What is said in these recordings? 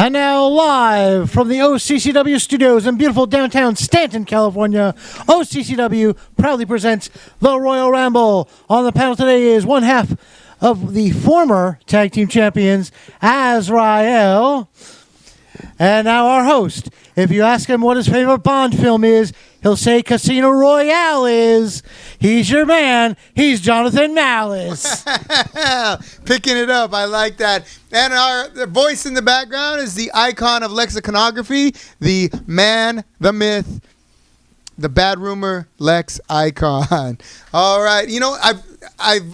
And now live from the OCCW studios in beautiful downtown Stanton, California, OCCW proudly presents the Royal Ramble. On the panel today is one half of the former tag team champions, Azrael. And now our host. If you ask him what his favorite Bond film is, he'll say Casino Royale is. He's your man. He's Jonathan Malice. Picking it up. I like that. And the voice in the background is the icon of lexiconography, the man, the myth, the bad rumor, Lex Icon. All right. You know,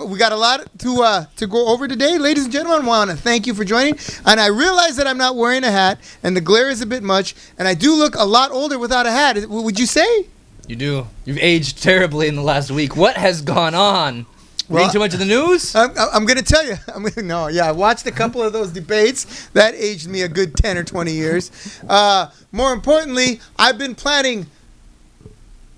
we got a lot to go over today. Ladies and gentlemen, I want to thank you for joining. And I realize that I'm not wearing a hat, and the glare is a bit much, and I do look a lot older without a hat. Would you say? You do. You've aged terribly in the last week. What has gone on? Reading too much of the news? I'm going to tell you. I watched a couple of those debates. That aged me a good 10 or 20 years. More importantly, I've been planning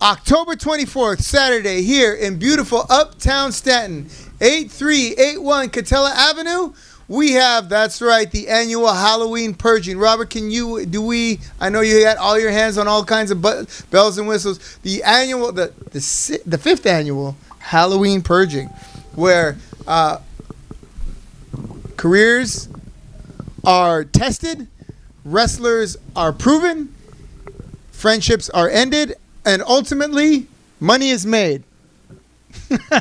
October 24th, Saturday, here in beautiful Uptown Stanton, 8381 Catella Avenue. We have, that's right, the annual Halloween purging. Robert, I know you had all your hands on all kinds of bells and whistles. The annual, the fifth annual Halloween purging, where careers are tested, wrestlers are proven, friendships are ended, and ultimately, money is made.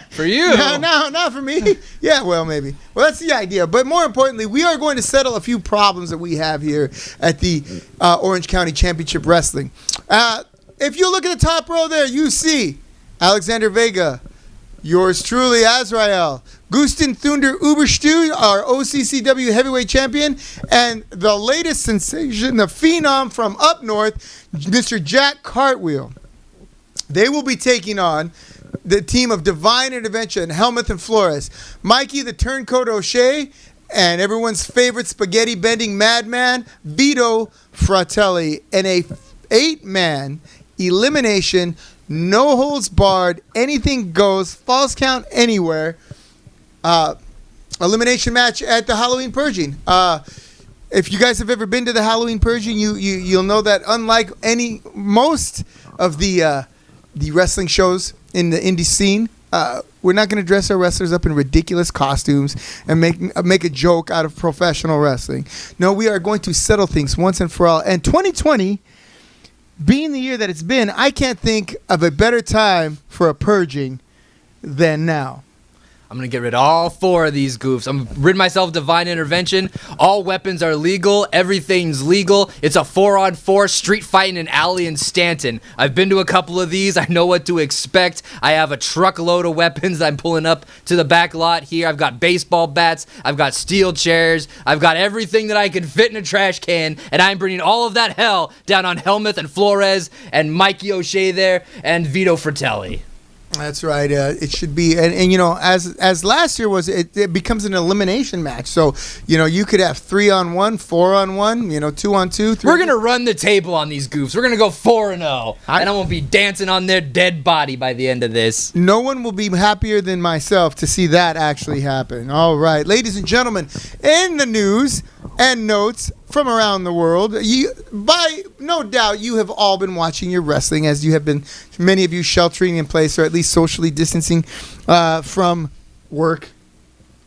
For you? No, not for me. Yeah, well, maybe. Well, that's the idea. But more importantly, we are going to settle a few problems that we have here at the Orange County Championship Wrestling. If you look at the top row there, you see Alexander Vega, yours truly, Azrael, Gusten Thunder Uberstu, our OCCW heavyweight champion, and the latest sensation, the phenom from up north, Mr. Jack Cartwheel. They will be taking on the team of Divine Intervention, Helmuth and Flores, Mikey the Turncoat O'Shea, and everyone's favorite spaghetti-bending madman, Vito Fratelli, in a 8-man elimination, no holds barred, anything goes, false count anywhere, elimination match at the Halloween Purging. If you guys have ever been to the Halloween Purging, you'll know that unlike most of the wrestling shows in the indie scene, we're not going to dress our wrestlers up in ridiculous costumes and make a joke out of professional wrestling. No, we are going to settle things once and for all. And 2020, being the year that it's been, I can't think of a better time for a purging than now. I'm going to get rid of all 4 of these goofs. I'm rid myself of Divine Intervention. All weapons are legal. Everything's legal. It's a 4-on-4 street fight in an alley in Stanton. I've been to a couple of these. I know what to expect. I have a truckload of weapons I'm pulling up to the back lot here. I've got baseball bats. I've got steel chairs. I've got everything that I can fit in a trash can, and I'm bringing all of that hell down on Helmuth and Flores and Mikey O'Shea there and Vito Fratelli. That's right. It should be, and you know, as last year was, it becomes an elimination match. So you know, you could have 3-on-1, 4-on-1, 2-on-2. 3. We're gonna run the table on these goofs. We're gonna go 4-0, and I won't be dancing on their dead body by the end of this. No one will be happier than myself to see that actually happen. All right, ladies and gentlemen, in the news and notes from around the world, by no doubt you have all been watching your wrestling, as you have been, many of you, sheltering in place or at least socially distancing from work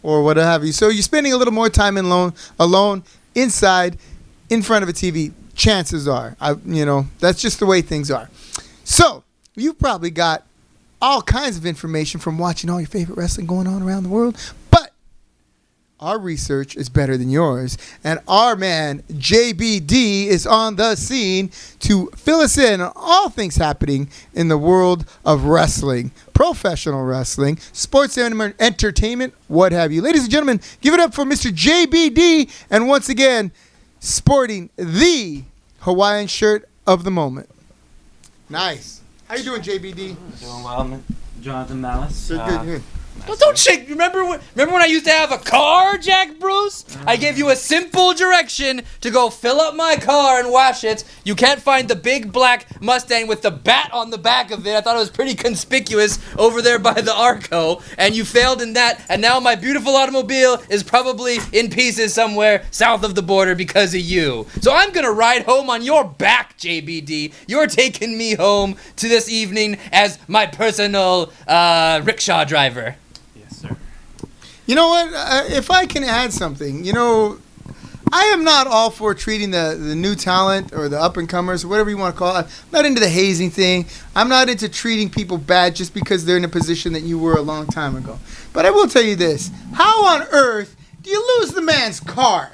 or what have you. So you're spending a little more time alone inside in front of a TV. Chances are, that's just the way things are. So you've probably got all kinds of information from watching all your favorite wrestling going on around the world, but our research is better than yours, and our man JBD is on the scene to fill us in on all things happening in the world of wrestling, professional wrestling, sports entertainment, what have you. Ladies and gentlemen, give it up for Mr. JBD, and once again, sporting the Hawaiian shirt of the moment. Nice. How you doing, JBD? Doing well, Jonathan Malice. Good. Well, don't shake. Remember when I used to have a car, Jack Bruce? I gave you a simple direction to go fill up my car and wash it. You can't find the big black Mustang with the bat on the back of it. I thought it was pretty conspicuous over there by the Arco, and you failed in that. And now my beautiful automobile is probably in pieces somewhere south of the border because of you. So I'm gonna ride home on your back, JBD. You're taking me home to this evening as my personal rickshaw driver. You know what? If I can add something, I am not all for treating the new talent or the up-and-comers, or whatever you want to call it. I'm not into the hazing thing. I'm not into treating people bad just because they're in a position that you were a long time ago. But I will tell you this. How on earth do you lose the man's car?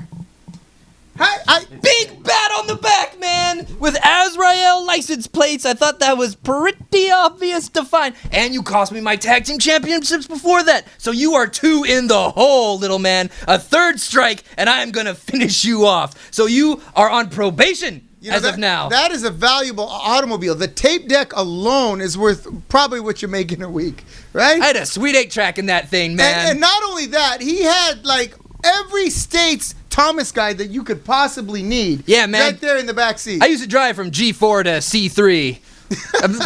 Big bat on the back, man, with Azrael license plates. I thought that was pretty obvious to find. And you cost me my tag team championships before that. So you are 2 in the hole, little man. A 3rd strike, and I am going to finish you off. So you are on probation as of now. That is a valuable automobile. The tape deck alone is worth probably what you make in a week, right? I had a sweet 8-track in that thing, man. And not only that, he had like every state's Thomas guide that you could possibly need. Yeah, man. Right there in the back seat. I used to drive from G4 to C3.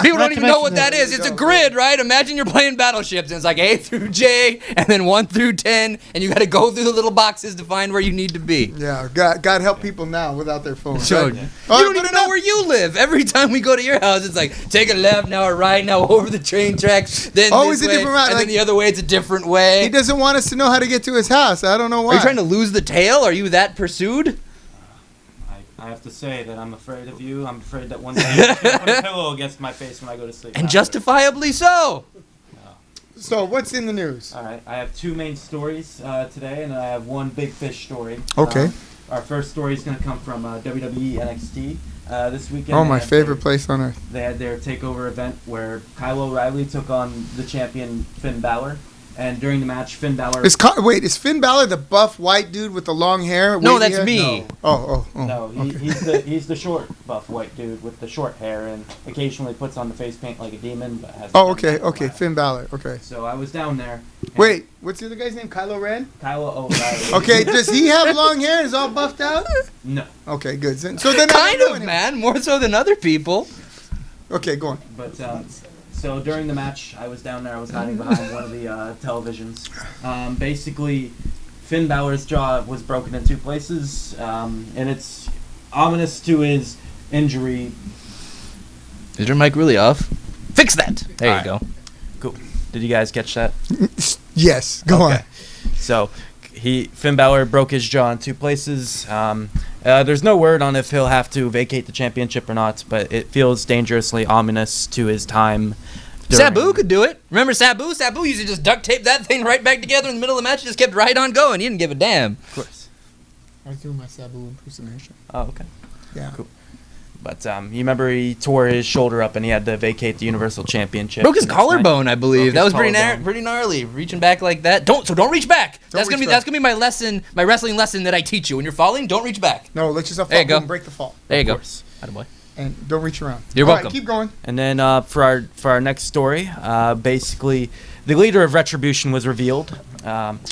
People don't even know what that is. It's a grid, right? Imagine you're playing battleships, and it's like A through J, and then 1 through 10, and you got to go through the little boxes to find where you need to be. Yeah, God help people now without their phones. So, right? you don't even know where you live. Every time we go to your house, it's like, take a left, now a right, now over the train tracks, then Always this a way, different route. and Like, then the other way, it's a different way. He doesn't want us to know how to get to his house. I don't know why. Are you trying to lose the tail? Are you that pursued? I have to say that I'm afraid of you. I'm afraid that one day you're going to put a pillow against my face when I go to sleep. And justifiably so. So, what's in the news? All right. I have 2 main stories today, and I have 1 big fish story. Okay. Our first story is going to come from WWE NXT. This weekend. Oh, my favorite place on earth. They had their takeover event where Kyle O'Reilly took on the champion Finn Balor. And during the match, Finn Balor... Is Finn Balor the buff white dude with the long hair? No, that's hair? me. No. Oh. No, Okay. he's the short buff white dude with the short hair and occasionally puts on the face paint like a demon, but has. Oh, okay. Finn Balor. Okay. So I was down there. Wait, what's the other guy's name? Kylo Ren? Kyle O'Reilly. Okay, does he have long hair and is all buffed out? No. Okay, good. So then Kind of, man. More so than other people. Okay, go on. But so during the match, I was down there. I was hiding behind one of the televisions. Basically, Finn Balor's jaw was broken in 2 places, and it's ominous to his injury. Is your mic really off? Fix that. There you go. Cool. Did you guys catch that? Yes, go on. So, Finn Balor broke his jaw in 2 places. There's no word on if he'll have to vacate the championship or not, but it feels dangerously ominous to his time. Sabu could do it. Remember Sabu? Sabu used to just duct tape that thing right back together in the middle of the match. Just kept right on going. He didn't give a damn. Of course. I was doing my Sabu impersonation. Oh, okay. Yeah. Cool. But you remember he tore his shoulder up and he had to vacate the Universal Championship. Broke his collarbone, I believe. That was pretty collarbone. gnarly. Reaching back like that. Don't reach back. That's gonna be my lesson, my wrestling lesson that I teach you. When you're falling, don't reach back. No, let yourself There fall you go. and break the fall. There you go. Of course. Attaboy. And don't reach around. You're All right, welcome. keep going. And then for our next story, basically the leader of Retribution was revealed.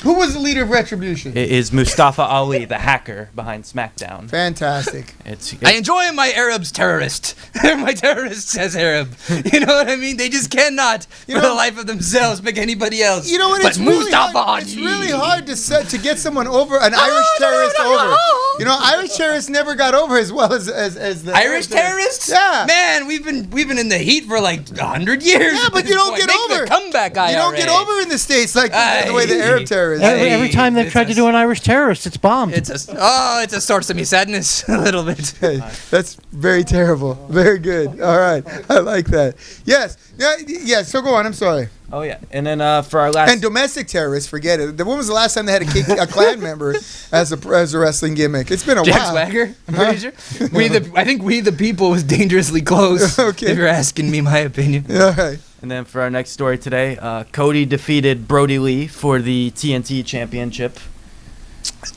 Who was the leader of Retribution? It is Mustafa Ali, the hacker behind SmackDown. Fantastic. I enjoy my Arabs terrorist. My terrorists as Arab. You know what I mean? They just cannot, for the life of themselves, make anybody else. You know what? But It's really Mustafa hard, Ali. it's really hard to get someone over, an Irish terrorist over. You know, Irish terrorists never got over as well as the Irish terrorists? Yeah. Man, we've been in the heat for like 100 years. Yeah, but you don't get Make over. the comeback IRA. You don't get over in the States like the way the Arab terrorists. Every time they've tried to do an Irish terrorist, it's bombed. It's a source of me sadness a little bit. Hey, that's very terrible. Very good. All right. I like that. Yes. Yeah, so go on. I'm sorry. Oh yeah, and then for our last And domestic terrorists, forget it. When was the last time they had a clan member as a wrestling gimmick? It's been a Jack while. Swagger, I'm pretty sure. I think We the People was dangerously close. Okay. If you're asking me my opinion. All right. And then for our next story today, Cody defeated Brody Lee for the TNT Championship.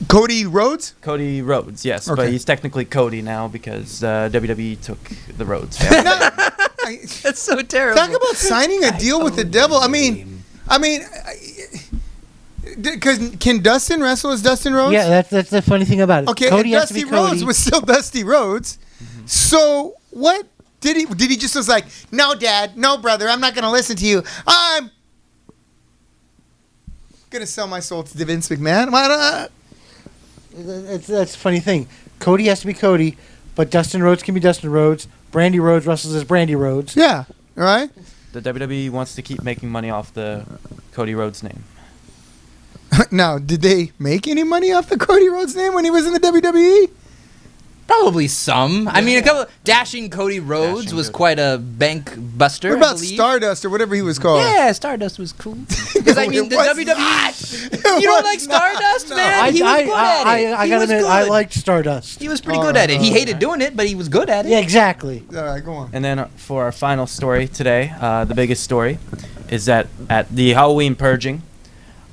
Cody Rhodes? Cody Rhodes, yes, Okay. but he's technically Cody now because WWE took the Rhodes family. That's so terrible. Talk about signing a deal with the devil. I mean, Because can Dustin wrestle as Dustin Rhodes? Yeah, that's the funny thing about it. Okay, Cody and has to be Dusty Rhodes Cody. was still Dusty Rhodes. So what did he? Did he just was like, no, Dad, no, brother, I'm not going to listen to you. I'm going to sell my soul to Vince McMahon. Why not? That's a funny thing. Cody has to be Cody, but Dustin Rhodes can be Dustin Rhodes. Brandy Rhodes wrestles as Brandy Rhodes. Yeah, all right. The WWE wants to keep making money off the Cody Rhodes name. Now, did they make any money off the Cody Rhodes name when he was in the WWE? Probably some. I mean, a couple. Dashing Cody Rhodes Dashing was Cody. quite a bank buster. What I about believe. Stardust or whatever he was called? Yeah, Stardust was cool. Because I mean, It the was WWE. not. You don't was like not. Stardust, No. man? He was good at it. I He gotta was admit, I good. liked Stardust. He was pretty good at it. He hated doing it, but he was good at it. Yeah, exactly. All right, go on. And then for our final story today, the biggest story, is that at the Halloween purging,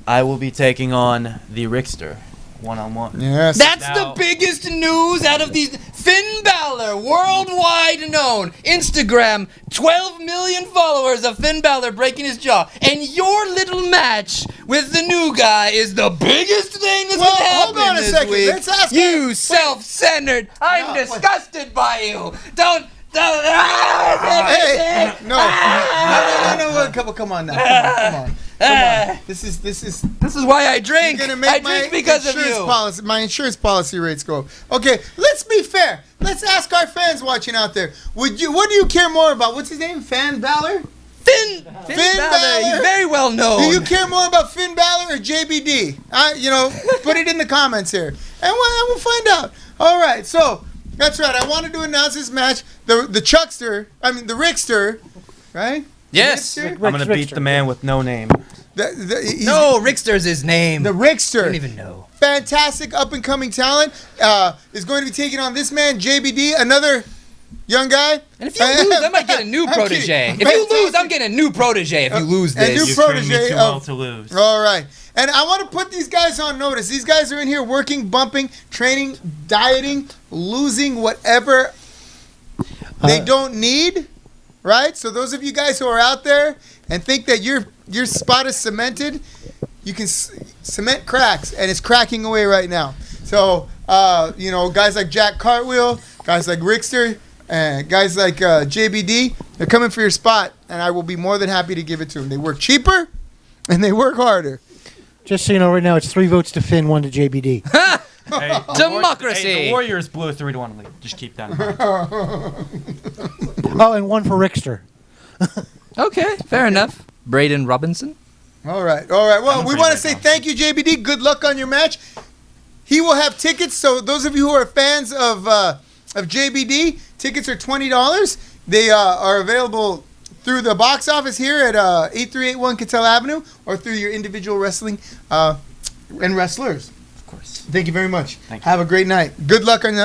I will be taking on the Rickster one-on-one. Yes. That's Now- the biggest news out of these. Finn Balor, worldwide known. Instagram, 12 million followers of Finn Balor breaking his jaw. And your little match with the new guy is the biggest thing that's Well, gonna happen hold on a this second. week. Let's ask you her- self-centered. I'm No, wait. disgusted by you. Don't. Hey, no. Come on now. Come on. This is This is why I drink. You're gonna I make my drink because of insurance you. policy. My insurance policy rates go up. Okay, let's be fair. Let's ask our fans watching out there. What do you care more about? What's his name? Finn Balor? Finn Finn Balor. He's very well known. Do you care more about Finn Balor or JBD? Put it in the comments here, and we'll find out. All right, so that's right. I wanted to announce this match. The Chuckster, the Rickster, right? Yes. Rickster? I'm going to beat the man with no name. No, Rickster's his name. The I Rickster. don't even know. Fantastic up and coming talent is going to be taking on this man JBD, another young guy. And if you lose, I might get a new I'm protege. kidding. If you lose, I'm getting a new protege if you lose a new this. You trained me protege too well of- to lose. All right, and I want to put these guys on notice. These guys are in here working, bumping, training, dieting, losing whatever they don't need. Right. So those of you guys who are out there and think that your spot is cemented, you can cement cracks, and it's cracking away right now. So guys like Jack Cartwheel, guys like Rickster, and guys like JBD, they're coming for your spot, and I will be more than happy to give it to them. They work cheaper, and they work harder. Just so you know, right now it's 3 votes to Finn, 1 to JBD. Hey, Democracy. The Warriors blew a 3-1 lead. Just keep that in mind. Oh, and 1 for Rickster. Okay, fair enough. Braden Robinson. All right. Well, I'm we pretty want to big say on thank you, JBD. Good luck on your match. He will have tickets. So those of you who are fans of JBD, tickets are $20. They are available through the box office here at 8381 Cattell Avenue, or through your individual wrestling and wrestlers. Of course. Thank you very much. Thank you. Have a great night. Good luck on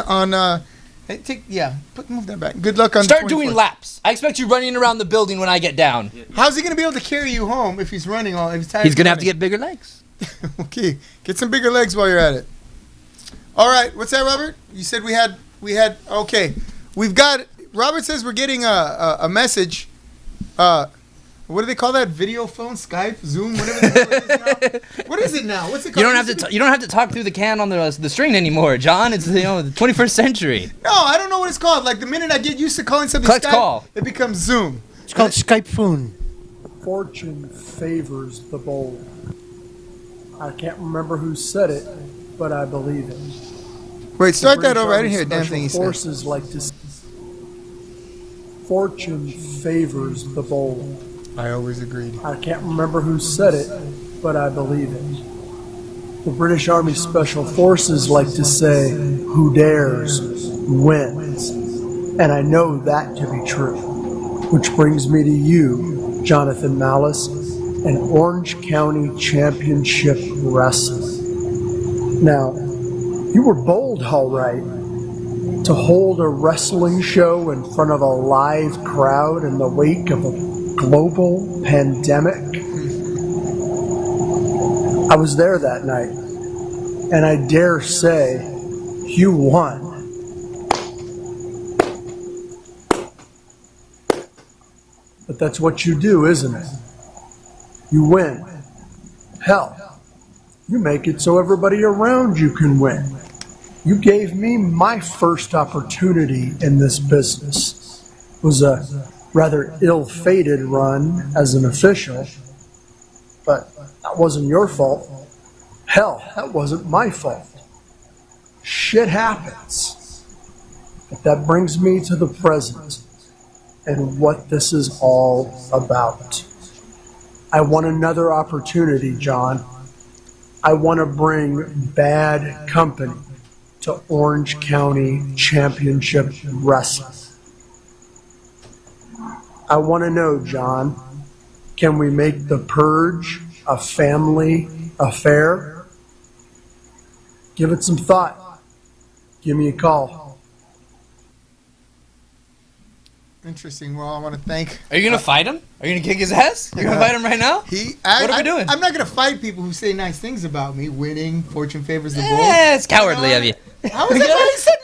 move that back. Good luck on Start the doing 24th. laps. I expect you running around the building when I get down. How's he going to be able to carry you home if he's running all? If he's tired He's of gonna have to running? get bigger legs. Okay, get some bigger legs while you're at it. All right, what's that, Robert? You said we had. Okay, we've got. Robert says we're getting a message. What do they call that? Video phone, Skype, Zoom, whatever the hell it is now. What is it now? What's it You called? don't have to. You don't have to talk through the can on the string anymore, John. It's the 21st century. No, I don't know what it's called. Like the minute I get used to calling something Let's Skype, call. it becomes Zoom. It's called Skype Foon. Fortune favors the bold. I can't remember who said it, but I believe it. Wait, start The that British over. I Army didn't hear a damn Special thing he said. Forces like to. Fortune favors the bold. I always agreed. I can't remember who said it, but I believe it. The British Army Special Forces like to say, who dares wins. And I know that to be true. Which brings me to you, Jonathan Malice, an Orange County Championship wrestler. Now, you were bold, all right, to hold a wrestling show in front of a live crowd in the wake of a global pandemic. I was there that night, and I dare say you won. But that's what you do, isn't it? You win. Hell, You make it so everybody around you can win. You gave me my first opportunity in this business. It was a rather ill-fated run as an official, but that wasn't your fault. Hell, that wasn't my fault. Shit happens. But that brings me to the present and what this is all about. I want another opportunity, John. I want to bring Bad Company to Orange County Championship Wrestling. I want to know, John, can we make the Purge a family affair? Give it some thought. Give me a call. Interesting. Well, I want to thank. Are you gonna fight him? Are you gonna kick his ass? You're gonna fight him right now? What are we doing? I'm not gonna fight people who say nice things about me. Winning, fortune favors the bull. Yeah, it's cowardly of you. How is that? He said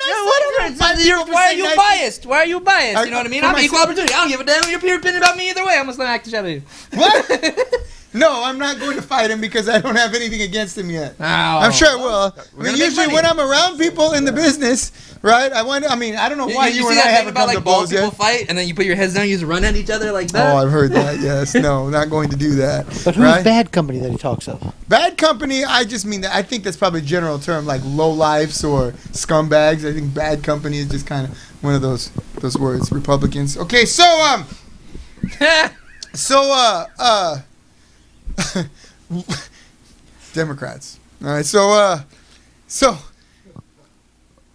nice things. Why are you biased? Why are you biased? You know what I mean? I'm equal opportunity. I don't give a damn what your opinion about me either way. I'm just gonna act the shit out of you. What? No, I'm not going to fight him because I don't have anything against him yet. Oh. I'm sure I will. I mean, usually when I'm around people in the business, right? I don't know why you and I haven't come to blows yet. People fight and then you put your heads down, you just run at each other like that. Oh, I've heard that. Yes. No, not going to do that. But who's Bad Company that he talks of? Bad Company, I just mean that. I think that's probably a general term, like lowlifes or scumbags. I think Bad Company is just kind of one of those words. Republicans. Okay, so Democrats. All right, so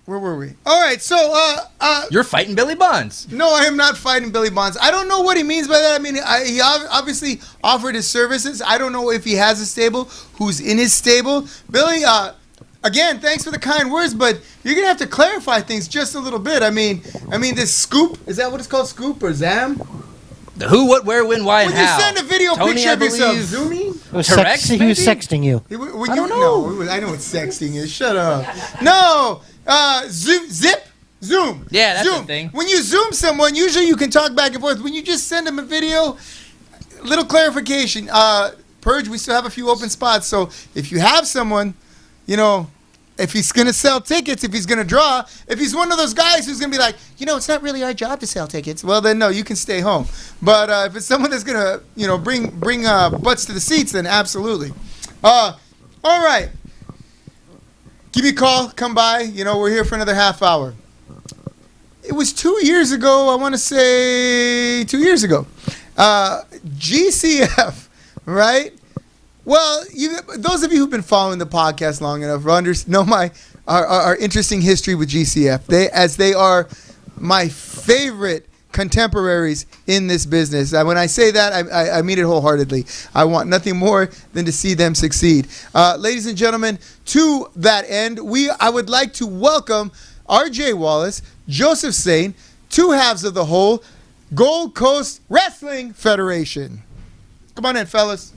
where were we? All right, so you're fighting Billy Bonds. No, I am not fighting Billy Bonds. I don't know what he means by that. I mean, he obviously offered his services. I don't know if he has a stable, who's in his stable. Billy, again, thanks for the kind words, but you're gonna have to clarify things just a little bit. I mean, this Scoop, is that what it's called, Scoop or Zam? The who, what, where, when, why, and how. When you send a video Tony, picture I of yourself, believe. Zoomy? He was Correct, sexting you. I don't know. No, I know what sexting is. Shut up. No, Zoom. Yeah, that's Zoom. the thing. When you Zoom someone, usually you can talk back and forth. When you just send them a video, little clarification. Purge, we still have a few open spots. So if you have someone, if he's going to sell tickets, if he's going to draw, if he's one of those guys who's going to be like, it's not really our job to sell tickets, well, then no, you can stay home. But if it's someone that's going to, bring butts to the seats, then absolutely. All right. Give me a call. Come by. We're here for another half hour. It was 2 years ago. I want to say 2 years ago. GCF, right? Well, those of you who've been following the podcast long enough know our interesting history with GCF. They are my favorite contemporaries in this business. When I say that, I mean it wholeheartedly. I want nothing more than to see them succeed. Ladies and gentlemen, to that end, I would like to welcome RJ Wallace, Joseph Sain, two halves of the whole Gold Coast Wrestling Federation. Come on in, fellas.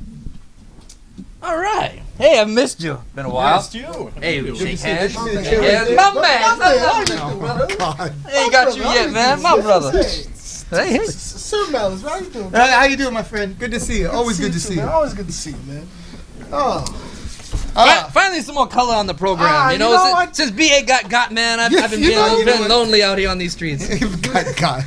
All right. Hey, I've missed you. Been a while. Missed you. Hey, shake hands. My man. God. I ain't got you yet, man. My brother. Hey. Sir Malice, how you doing? How you doing, my friend? Good to see you. Always good to see you. Always good to see you, man. Oh. Finally, some more color on the program. You know since BA got man, I've been feeling lonely out here on these streets. God.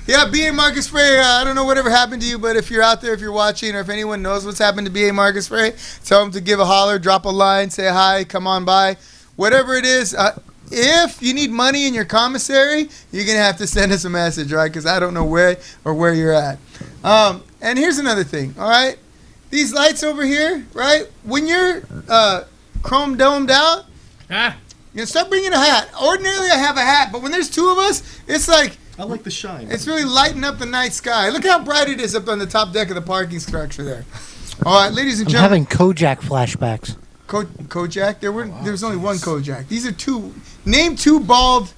Yeah, B.A. Marcus Frey, I don't know whatever happened to you, but if you're out there, if you're watching, or if anyone knows what's happened to B.A. Marcus Frey, tell him to give a holler, drop a line, say hi, come on by. Whatever it is, if you need money in your commissary, you're going to have to send us a message, right? Because I don't know where you're at. And here's another thing, all right? These lights over here, right? When you're chrome domed out, start bringing a hat. Ordinarily, I have a hat, but when there's two of us, it's like, I like the shine. it's really lighting up the night sky. Look how bright it is up on the top deck of the parking structure there. All right, ladies and I'm gentlemen. having Kojak flashbacks. Kojak? There was only one Kojak. These are two. Name two bald.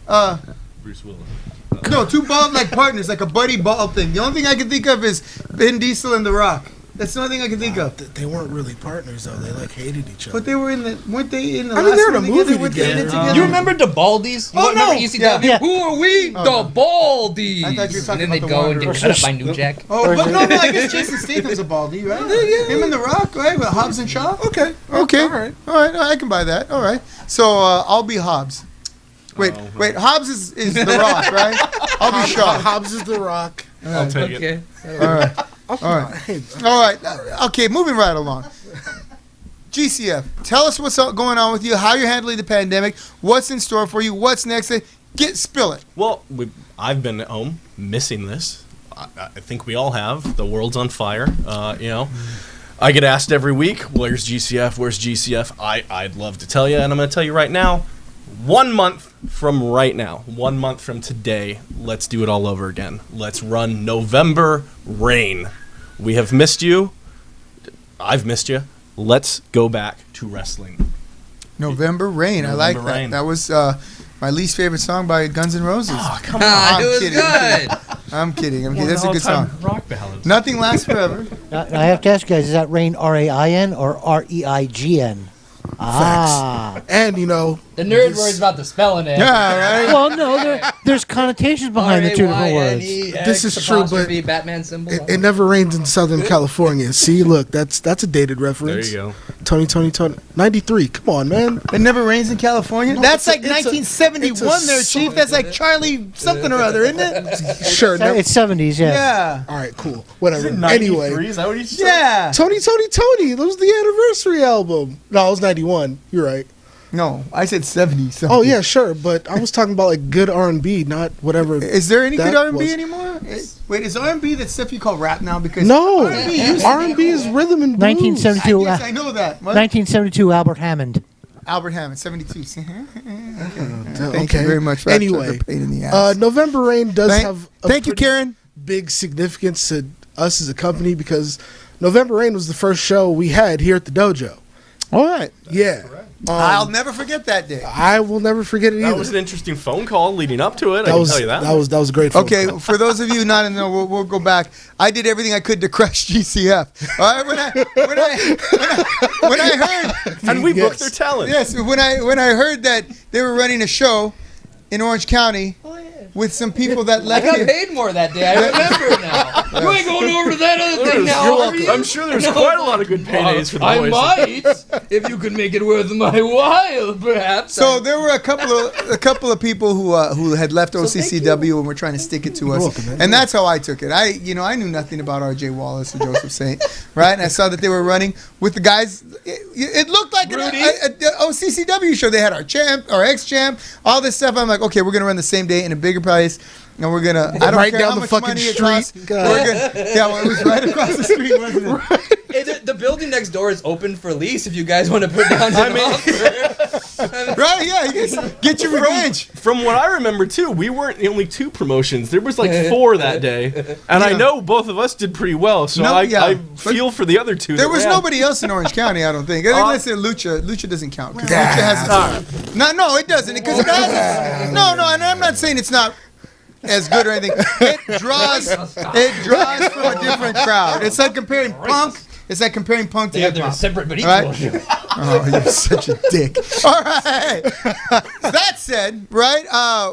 Bruce Willis. No, two bald like partners, like a buddy bald thing. The only thing I can think of is Vin Diesel and The Rock. That's the only thing I can think of. They weren't really partners though. They like hated each other. But they were weren't they in the I mean, last they were in one a movie Weren't they in it together. You remember the Baldies? You Oh, no. remember ECW? Yeah. Who are we? Oh, the Baldies. I thought you were talking and then about they'd the go and get Wanderers. cut up by New Jack. Oh, but no, I guess Jason Statham's a baldy, right? Him and The Rock, right? With Hobbs and Shaw? Okay. Okay. All right. I can buy that. All right. So I'll be Hobbs. Wait, Hobbs is The Rock, right? I'll be Shaw. Hobbs is the Rock. I'll take it. Okay. All right. All right. Okay, moving right along. GCF, tell us what's going on with you, how you're handling the pandemic, what's in store for you, what's next. Spill it. Well, I've been at home missing this. I think we all have. The world's on fire. I get asked every week, "Where's GCF? Where's GCF?" I'd love to tell you, and I'm going to tell you right now. 1 month from right now, 1 month from today, let's do it all over again. Let's run November Rain. We have missed you. I've missed you. Let's go back to wrestling. November Rain. I like that. Rain. That was my least favorite song by Guns N' Roses. Oh, come Ah, I'm it was kidding. good. I'm kidding. One of That's the a good all-time song. rock ballads. Nothing lasts forever. I have to ask you guys: is that Rain RAIN or REIGN? Ah. And The nerd worries about the spelling it. Yeah, right. Well, no, there's connotations behind the two different words. This is true, but Batman symbol. it never rains in Southern California. See, look, that's a dated reference. There you go. Tony. 93. Come on, man. It never rains in California. No, That's it's like a- 1971 there, Chief. That's like Charlie something or other, isn't it? Sure. It's 70s, yeah. Yeah. All right, cool. Whatever. Is it 93? Anyway, Is that what you said? Yeah. Tony. That was the anniversary album. No, it was 91. You're right. No, I said 70. So. Oh yeah, sure. But I was talking about like good R&B, not whatever. Is there any good that R&B was. anymore? Wait, is R&B that stuff you call rap now? Because No, R&B used to R&B be is cool. rhythm and blues. 1972. Yes, I know that. What? 1972 Albert Hammond. Albert Hammond, 72. Thank Okay. you very much for Anyway, that pain in the ass. November Rain does have a Thank you, pretty Karen. big significance to us as a company because November Rain was the first show we had here at the dojo. All right. Yeah. I'll never forget that day. I will never forget it either. That was an interesting phone call leading up to it. I can tell you that. That was a great. Phone Okay, call. for those of you not in the know, we'll go back. I did everything I could to crush GCF. All right, when I heard, And we booked Yes. their talent. yes, when I heard that they were running a show in Orange County with some people that I left got here. paid more that day. I remember now. You ain't going over to that other thing now, You're are you? I'm sure there's quite a lot of good paydays for the I boys. might, if you could make it worth my while, perhaps. So there were a couple of people who had left OCCW and were trying to stick it to us, welcome, man. and that's how I took it. I knew nothing about R.J. Wallace or Joseph Saint, right? And I saw that they were running with the guys. It looked like an OCCW show. They had our champ, our ex-champ, all this stuff. I'm like, okay, we're gonna run the same day in a bigger price. And we're gonna. I don't Right care down how the much fucking money it street. costs. God. We're gonna, yeah, well, it was right across the street, wasn't it? Hey, the building next door is open for lease if you guys want to put down an offer. Right? Yeah, you guys get your revenge. From what I remember too, we weren't the only two promotions. There was like 4 that day, and I Yeah. know both of us did pretty well. So No, I yeah. feel for the other two. There that was ran. nobody else in Orange County, I don't think. Unless they're Lucha. Lucha doesn't count. Because Lucha has No, it doesn't. Because it has. No, and I'm not saying it's not as good or anything. It draws from a different crowd. It's like comparing punk. It's like comparing punk to They're hip hop. separate but equal. Right? Oh, you're such a dick. All right. That said, right,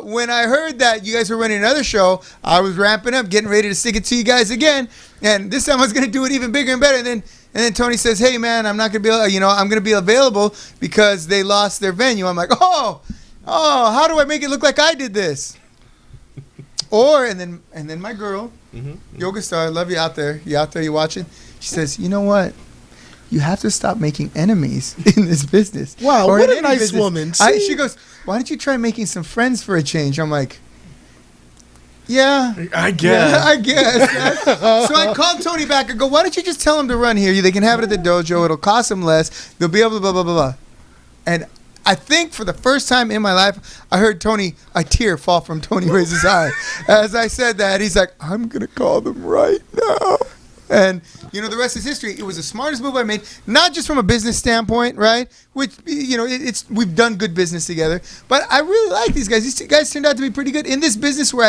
when I heard that you guys were running another show, I was ramping up, getting ready to stick it to you guys again. And this time I was going to do it even bigger and better. And then Tony says, hey, man, I'm not going to be, I'm going to be available because they lost their venue. I'm like, oh, how do I make it look like I did this? And then my girl, Yoga Star, I love you out there. You out there, you watching? She says, you know what? You have to stop making enemies in this business. Wow, Or what in a any nice business. woman. See? She goes, why don't you try making some friends for a change? I'm like, yeah. I guess. Yeah, I guess. So I called Tony back and go, why don't you just tell them to run here? They can have it at the dojo. It'll cost them less. They'll be able to blah, blah, blah, blah. And I think for the first time in my life, I heard a tear fall from Tony Ray's eye. As I said that, he's like, I'm going to call them right now. And, the rest is history. It was the smartest move I made, not just from a business standpoint, right? Which, we've done good business together. But I really like these guys. These guys turned out to be pretty good. In this business where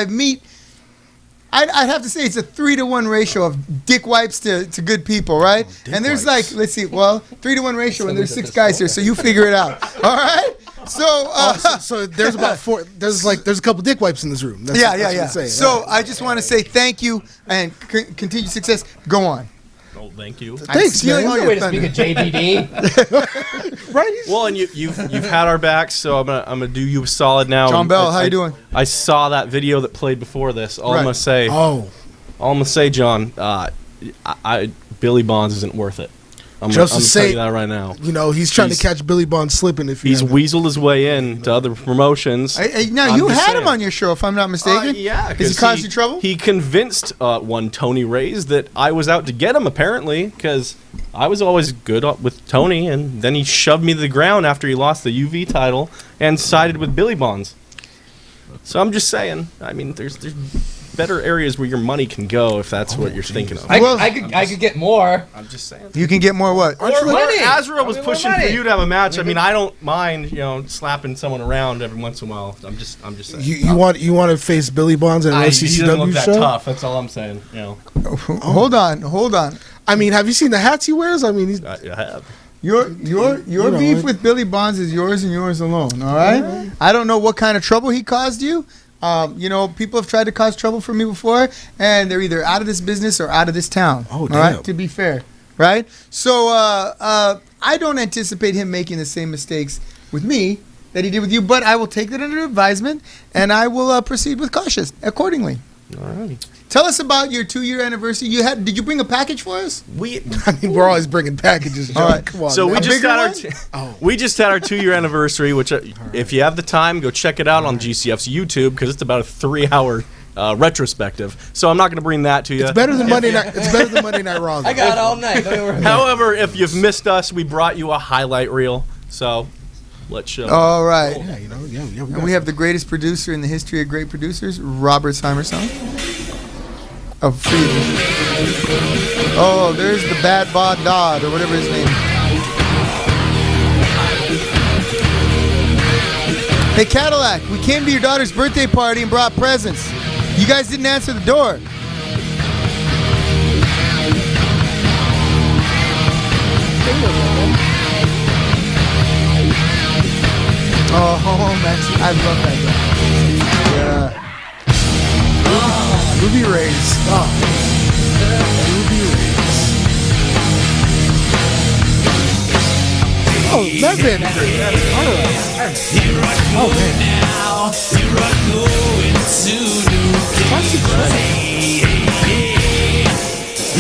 I'd have to say it's a 3-to-1 ratio of dick wipes to good people, right? And there's wipes. let's see, 3-to-1 ratio, and there's 6 guys here, so you figure it out. All right? So there's about 4. There's a couple dick wipes in this room. That's what I'm saying. So I just want to say thank you and continued success. Go on. Oh, thank you. I'm stealing all your Way to thunder. speak of JDD. right? Well, and you've had our backs, so I'm gonna do you a solid now. John And Bell, how you doing? I saw that video that played before this. All Right. I'm gonna say, John, Billy Bonds isn't worth it. I'm Just gonna to tell say- you that right now. You know, he's trying to catch Billy Bonds slipping. If He's weaseled his way in to other promotions. Now, I'm you just had him saying. on your show, if I'm not mistaken. Yeah, Has he caused you trouble? He convinced one Tony Reyes that I was out to get him, apparently, because I was always good with Tony, and then he shoved me to the ground after he lost the UV title and sided with Billy Bonds. So I'm just saying, I mean, there's better areas where your money can go if that's what you're thinking of. I could get more. I'm just saying. You can get more what? More money. Azra was I mean, more pushing for money. you to have a match. I mean, I don't mind, slapping someone around every once in a while. I'm just saying. you want to face Billy Bonds at an He doesn't look OCCW that show? tough. That's all I'm saying. Hold on. I mean, have you seen the hats he wears? I mean, he's, I have. Your know, beef it- with Billy Bonds is yours and yours alone. All right. I don't know what kind of trouble he caused you. People have tried to cause trouble for me before, and they're either out of this business or out of this town. Oh, all damn. right. To be fair, right? So I don't anticipate him making the same mistakes with me that he did with you, but I will take that under advisement, and I will proceed with caution accordingly. All right. Tell us about your 2-year anniversary. Did you bring a package for us? I mean, we're always bringing packages, John. All right. Come on. So man. we just bigger had we just had our 2-year anniversary, which if you have the time, go check it out on GCF's YouTube because it's about a 3-hour retrospective. So I'm not going to bring that to you. It's better than Monday Night. It's better than Monday Night Raw. I got all night. Don't worry. However, if you've missed us, we brought you a highlight reel. So let's show. All right. Yeah, And we have the greatest producer in the history of great producers, Robert Simerson. Of Freedom. Oh, there's the Bad Bod Dodd, or whatever his name is. Hey, Cadillac, we came to your daughter's birthday party and brought presents. You guys didn't answer the door. Oh, Max, I love that guy. Yeah. Ruby Rays. Oh. Ruby Rays. Oh, that band. All right. Oh man.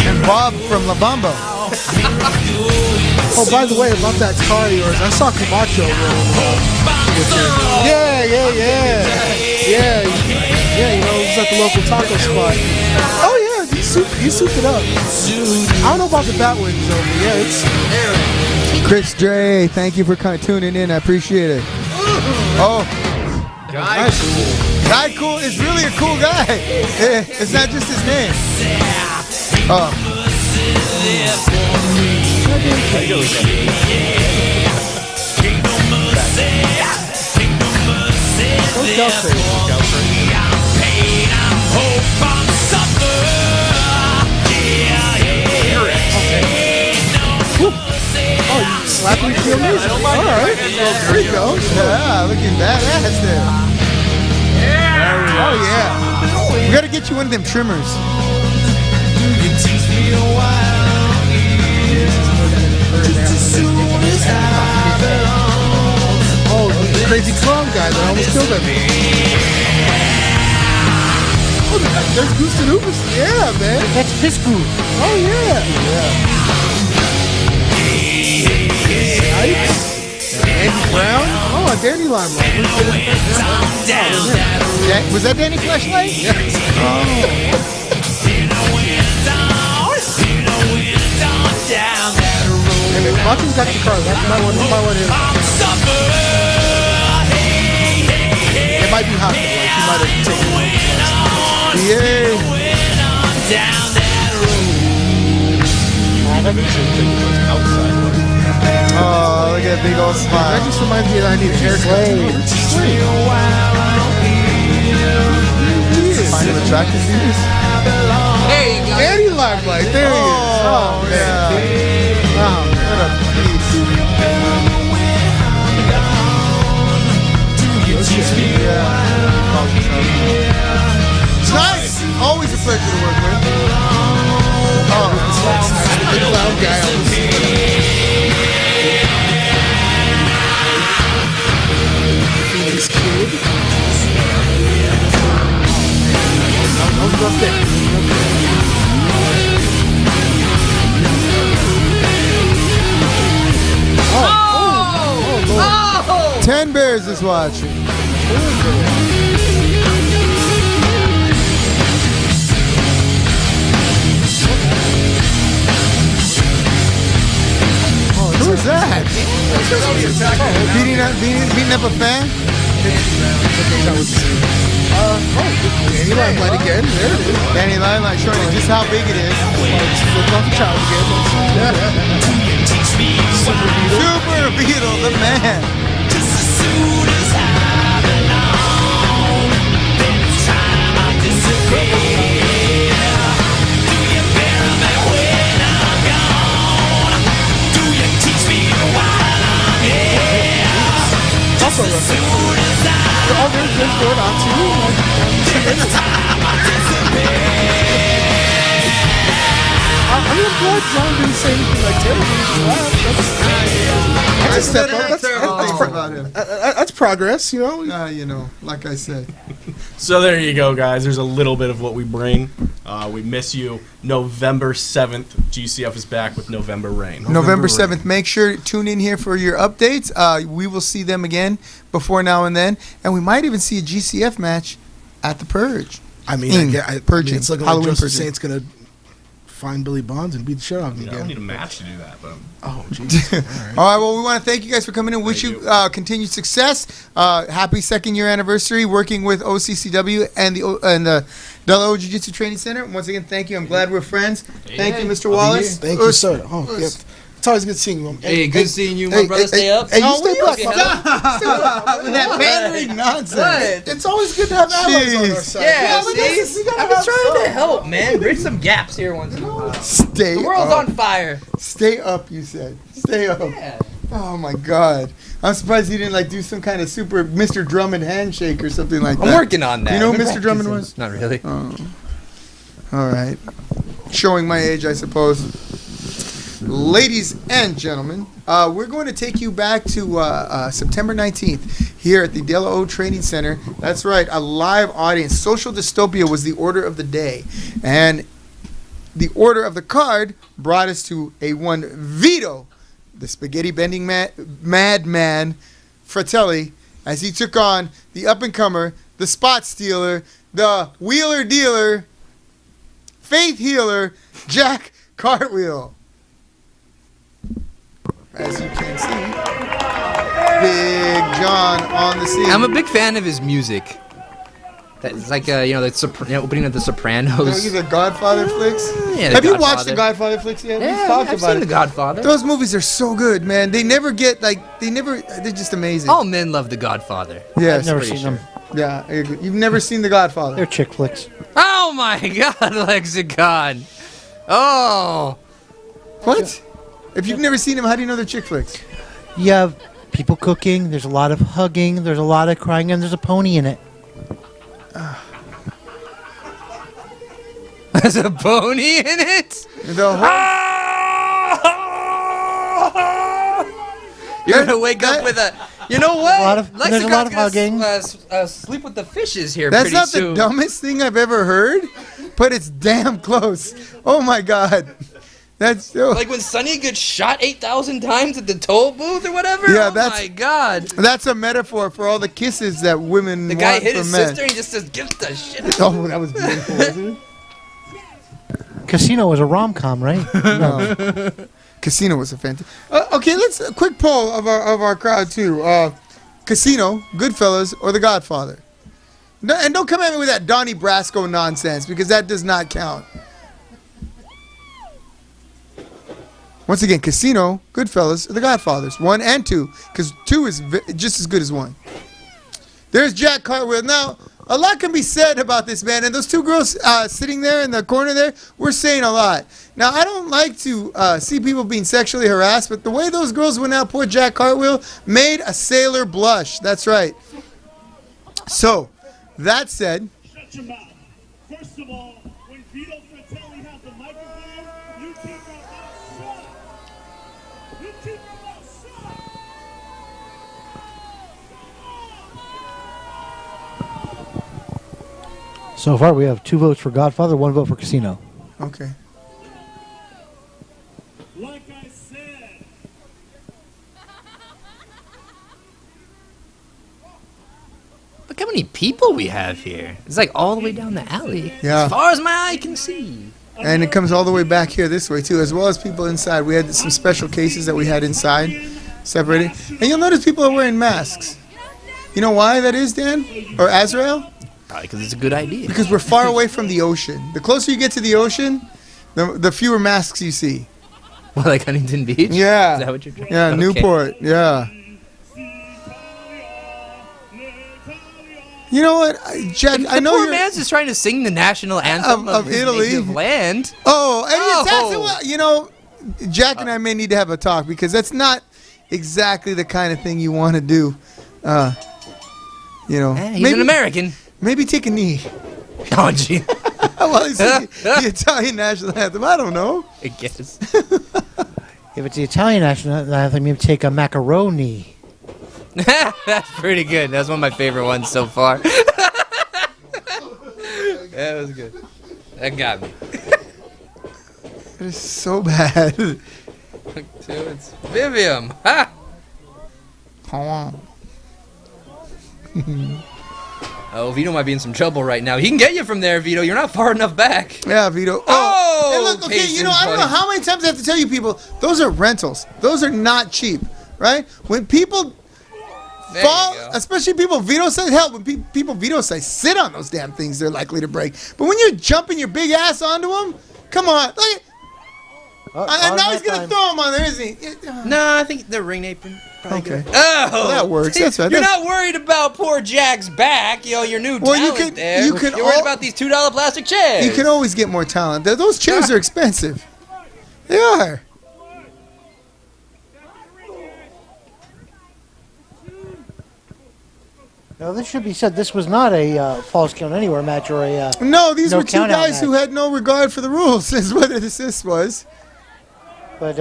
And Bob from La Bamba. Oh, by the way, about that car of yours, I saw Camacho rolling with your. Yeah. You know, it was at the local taco spot. Oh yeah, he souped it up. I don't know about the Batwings though, but yeah, it's. Chris Dre, thank you for tuning in. I appreciate it. Oh, Guy cool. Guy Cool is really a cool guy. It's not just his name. Oh. Slapping your music. All right. There you go. Yeah, looking badass there. Oh yeah. We gotta get you one of them trimmers. Oh, the crazy clown guy that almost killed everyone. Oh, there's Goose and Oopus. Yeah, man. That's Piscu. Oh, yeah. Snipes. Andy Brown. Oh, a Danny Limelight. Was that Danny Fleshlight? Hey, man, Macho's got your car. That's my one. It might be hot, but like, he might have taken it. Yeah. Oh, look at that big old That smile. just reminds me that I need a haircut. find him attractive, Venus? Hey, guys. Danny Limelight. There he is. Oh, yeah. Wow, what a beast. Nice! Always a pleasure to work with. Oh, The clown guy. Phoenix Kid. Oh! 10 Bears is watching. Who is that? Beating up a fan? Danny Limelight again. There it is. Danny Limelight showing you just how big it is. Flip off the child again. Super Beetle, the man. Also, oh, there's going on too. I mean, I'm glad John didn't say anything like terrible. That's a step up. That's progress, you know. You know, like I said. So there you go, guys. There's a little bit of what we bring. We miss you. November 7th, GCF is back with November Rain. November 7th. Make sure to tune in here for your updates. We will see them again before now and then. And we might even see a GCF match at the Purge. I mean, Purging. it's looking like Halloween Joseph Purging. Saint's going to find Billy Bonds and beat the shit out of him I don't again. need a match to do that, but Oh, Jesus. All right. All right, well, we want to thank you guys for coming in. Wish you continued success. Happy second year anniversary working with OCCW and the Del Jiu-Jitsu Training Center. Once again, thank you. I'm glad we're friends. Thank you, Mr. Wallace. Thank you, sir. Oh, yeah. It's always good seeing you. Hey, good seeing you, my brother. Stay up. Hey, you Oh, stay will black, you my brother. stop with that pandering nonsense. It's always good to have allies on our Jeez. side. Yeah, we see? gotta I've been have trying some. to help, man. Bridge some gaps here once in a while. Stay The world's up. on fire. Stay up, you said. Stay up. Yeah. Oh, my God. I'm surprised he didn't, do some kind of super Mr. Drummond handshake or something like that. I'm working on that. You know who Mr. Drummond was? Not really. Oh. All right. Showing my age, I suppose. Ladies and gentlemen, we're going to take you back to September 19th here at the Del O Training Center. That's right, a live audience. Social Dystopia was the order of the day. And the order of the card brought us to a one Vito, the spaghetti-bending madman Fratelli, as he took on the up-and-comer, the spot stealer, the wheeler-dealer, faith healer, Jack Cartwheel. As you can see, Big John on the scene. I'm a big fan of his music. That's like the opening of The You know, Sopranos. the Godfather flicks. Yeah, The Have you watched Godfather. the Godfather flicks yet? Yeah, We've talked I've about seen it. The Godfather. Those movies are so good, man. They never get they're just amazing. All men love The Godfather. yes, I've never pretty seen them. yeah. I agree. You've never seen the Godfather. They're chick flicks. Oh my God, Lexicon. Oh. What? If you've never seen them, how do you know they're chick flicks? You have people cooking. There's a lot of hugging. There's a lot of crying, and there's a pony in it. There's a pony in it? The whole, You're gonna wake up with a. You know what? There's a lot of hugging. Sleep with the fishes here that's pretty not soon. the dumbest thing I've ever heard, but it's damn close. Oh my God. That's so. Like when Sonny gets shot 8,000 times at the toll booth or whatever? Yeah, oh that's- my God. That's a metaphor for all the kisses that women The want guy hit from his men. sister and he just says, "Get the shit." Oh, that was beautiful, wasn't Casino was a rom-com, right? it? No. Casino was a fantastic. Okay, let's a quick poll of our crowd too. Casino, Goodfellas, or The Godfather? No, and don't come at me with that Donnie Brasco nonsense because that does not count. Once again, Casino, Goodfellas, or The Godfathers, 1 and 2, because 2 is just as good as 1. There's Jack Cartwheel. Now, a lot can be said about this man. And those two girls sitting there in the corner there, we're saying a lot. Now, I don't like to see people being sexually harassed, but the way those girls went out, poor Jack Cartwheel, made a sailor blush. That's right. So, that said. Shut your mouth. First of all, when Vito Fratelli has the microphone, you keep your mouth shut. You keep your mouth shut. So far, we have 2 votes for Godfather, 1 vote for Casino. Okay. Like I said, Look how many people we have here. It's like all the way down the alley. Yeah. As far as my eye can see. And it comes all the way back here this way, too, as well as people inside. We had some special cases that we had inside, separated. And you'll notice people are wearing masks. You know why that is, Dan? Or Azrael? Probably because it's a good idea. Because we're far away from the ocean. The closer you get to the ocean, the fewer masks you see. Well, like Huntington Beach? Yeah. Is that what you're trying? Yeah, Okay. Newport. Yeah. You know what, Jack? I know poor you're. man's just trying to sing the national anthem Of his Italy. native land. Oh, and Oh. that's you know, Jack and I may need to have a talk because that's not exactly the kind of thing you want to do. You know, He's an American. Maybe take a knee Oh, gee. while he's singing the Italian national anthem. I don't know. I guess. If it's the Italian national anthem, you take a macaroni. That's pretty good. That's one of my favorite ones so far. That was good. That got me. It is so bad. So it's Vivium. Ha! Oh, Vito might be in some trouble right now. He can get you from there, Vito. You're not far enough back. Yeah, Vito. Oh, and look, okay, case you know, in I don't know point. how many times I have to tell you people, those are rentals. Those are not cheap, right? When people There you fall, go. especially people Vito says, hell, when people Vito says sit on those damn things, they're likely to break. But when you're jumping your big ass onto them, come on. Look, and now he's going to throw him on there, isn't he? No, I think the ring apron. Probably Okay. good. Oh, Well, that works. That's right. You're That's- not worried about poor Jack's back. You know, your new Well, you talent can- there. you can You're worried al- about these $2 plastic chairs. You can always get more talent. Those chairs are expensive. They are. Now, this should be said. This was not a false count anywhere match or a. No, these No were two count-out guys who match. had no regard for the rules, is what this was. But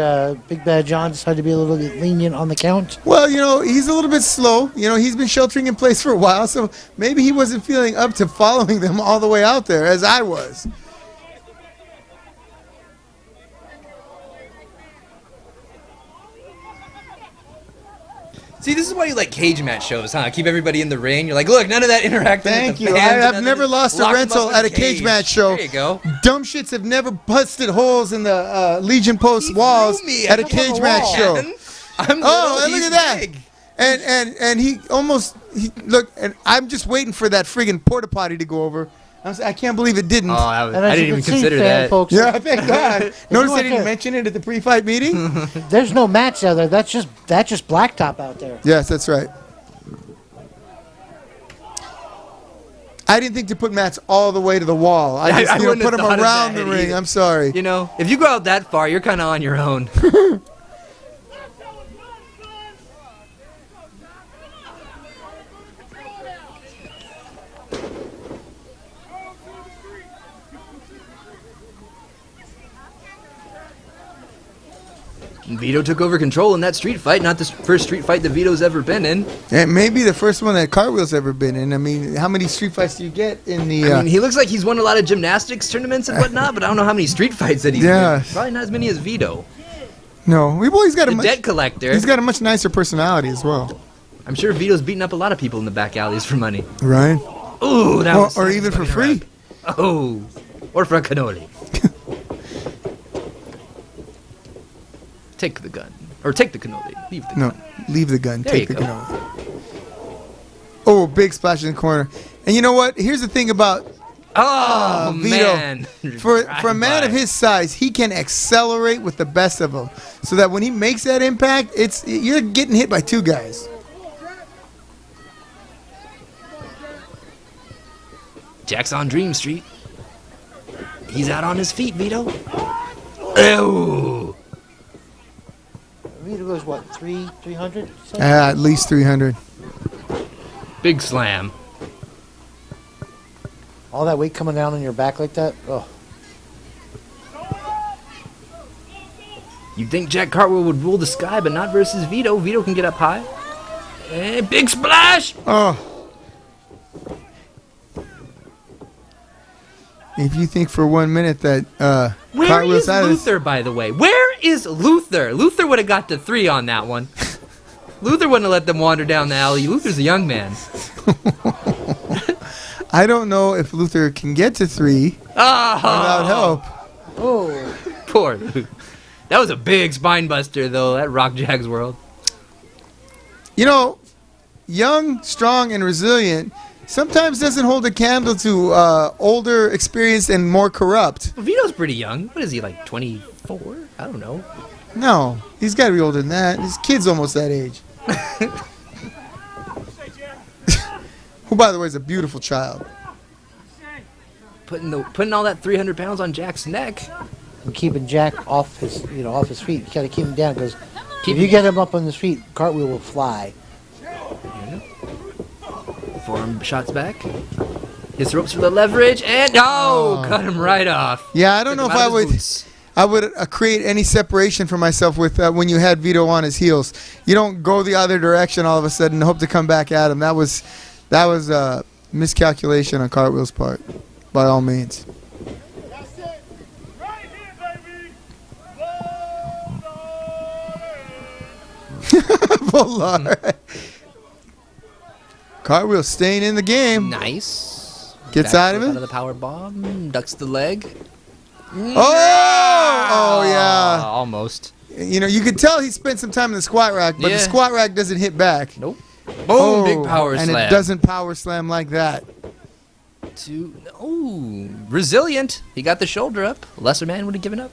Big Bad John decided to be a little bit lenient on the count. Well, you know, he's a little bit slow. You know, he's been sheltering in place for a while, so maybe he wasn't feeling up to following them all the way out there, as I was. See, this is why you like cage match shows, huh? Keep everybody in the ring. You're like, look, none of that interacting Thank with you. the fans. I have none never of this. lost a Lock 'em rental up in at a a cage match show. There you go. Dumb shits have never busted holes in the Legion Post He walls threw me at a up on cage the match wall, show. man. I'm Oh, little, and look he's at that. big. And he almost look. And I'm just waiting for that friggin' porta potty to go over. I can't believe it didn't. Oh, And as I you didn't even can see, consider fan that. folks, Yeah, thank God. Notice they want didn't to- mention it at the pre-fight meeting. there's no match out there. That's just blacktop out there. Yes, that's right. I didn't think to put mats all the way to the wall. I just I wouldn't put have them thought of around that the ring. either. I'm sorry. You know, if you go out that far, you're kind of on your own. Vito took over control in that street fight. Not the first street fight that Vito's ever been in. It may be the first one that Cartwheel's ever been in. I mean, how many street fights do you get in the? I mean, he looks like he's won a lot of gymnastics tournaments and whatnot, but I don't know how many street fights that he's Yeah. been. Probably not as many as Vito. no, he's got The a much, debt collector. he's got a much nicer personality as well, I'm sure Vito's beating up a lot of people in the back alleys for money. right? Ooh, that was Or even for free. Oh, or for a cannoli. Take the gun. Or take the cannoli. Leave the No, gun. leave the gun. There Take you the go. gun. Oh, big splash in the corner. And you know what? Here's the thing about Oh, Vito. man. for a man Drive-by. of his size, he can accelerate with the best of them, so that when he makes that impact, you're getting hit by two guys. Jack's on Dream Street. He's out on his feet, Vito. Ew. Vito goes, what, 300? At least 300. Big slam. All that weight coming down on your back like that? Oh. You'd think Jack Cartwheel would rule the sky, but not versus Vito. Vito can get up high. And big splash! Oh. If you think for 1 minute that Where Cartwheel's is out of this, Luther, by the way? Where is Luther? Luther would have got to 3 on that one. Luther wouldn't have let them wander down the alley. Luther's a young man. I don't know if Luther can get to 3 without help. Oh. Poor Luther. That was a big spine buster, though. That rocked Jack's world. You know, young, strong, and resilient sometimes doesn't hold a candle to older, experienced, and more corrupt. Well, Vito's pretty young. What is he, like 24? I don't know. No, he's got to be older than that. His kid's almost that age. Who, by the way, is a beautiful child. Putting all that 300 pounds on Jack's neck. And keeping Jack off his feet. You gotta keep him down because if you get him up on his feet, Cartwheel will fly. Forearm shots back. Hits the ropes for the leverage, and cut him right off. Yeah, I don't know if I would create any separation for myself with when you had Vito on his heels. You don't go the other direction all of a sudden and hope to come back at him. That was miscalculation on Cartwheel's part, by all means. That's it. Right here, baby. Bullard. Cartwheel staying in the game. Nice. Gets Back out of it. Out of the power bomb. Ducks the leg. Oh yeah. Almost. You know, you could tell he spent some time in the squat rack, but the squat rack doesn't hit back. Nope. Boom! Big power and slam. it doesn't power slam like that. Resilient. He got the shoulder up. A lesser man would have given up.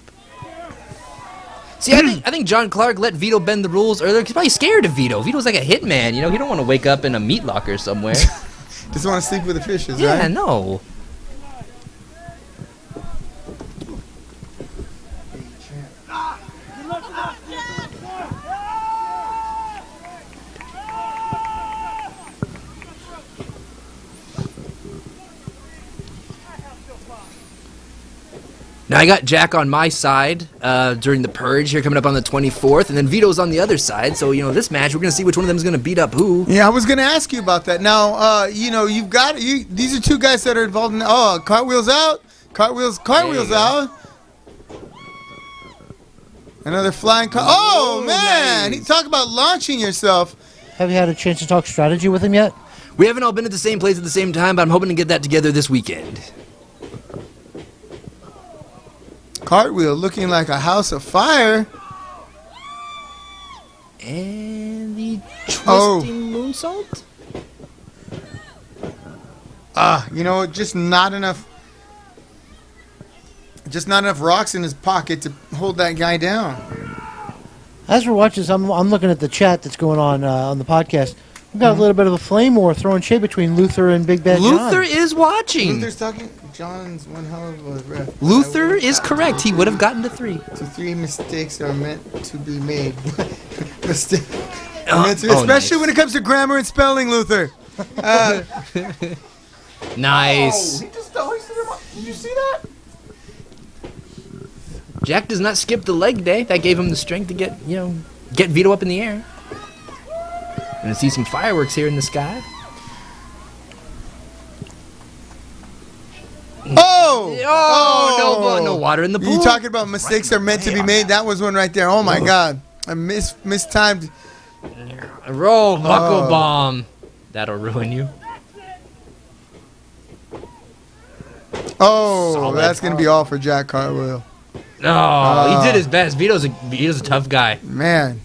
See, I think John Clark let Vito bend the rules earlier. He's probably scared of Vito. Vito's like a hitman. You know, he don't want to wake up in a meat locker somewhere. Just want to sleep with the fishes, right? Yeah, no. Now I got Jack on my side during the purge here coming up on the 24th, and then Vito's on the other side. So, you know, this match, we're going to see which one of them is going to beat up who. Yeah, I was going to ask you about that. Now, you know, these are two guys that are involved in, Cartwheel's out. Cartwheel's out. Another flying Oh, man. Nice. Talk about launching yourself. Have you had a chance to talk strategy with him yet? We haven't all been at the same place at the same time, but I'm hoping to get that together this weekend. Cartwheel looking like a house of fire. And the twisting moonsault? You know, just not enough rocks in his pocket to hold that guy down. As we're watching this, I'm looking at the chat that's going on the podcast. We've got a little bit of a flame war throwing shade between Luther and Big Bad John. Luther is watching. Luther's talking. John's one hell of a ref. Luther is correct. He would have gotten to 3. 3 mistakes are meant to be made. Especially nice. when it comes to grammar and spelling, Luther. Nice. He just hoisted him up. Did you see that? Jack does not skip the leg day. That gave him the strength to get Vito up in the air. Gonna see some fireworks here in the sky. No water in the pool. You talking about mistakes are meant to be made? That was one right there. Oh my God, I mistimed. A roll buckle bomb. That'll ruin you. That's gonna be all for Jack Cartwheel. No, he did his best. Vito's a tough guy. Man.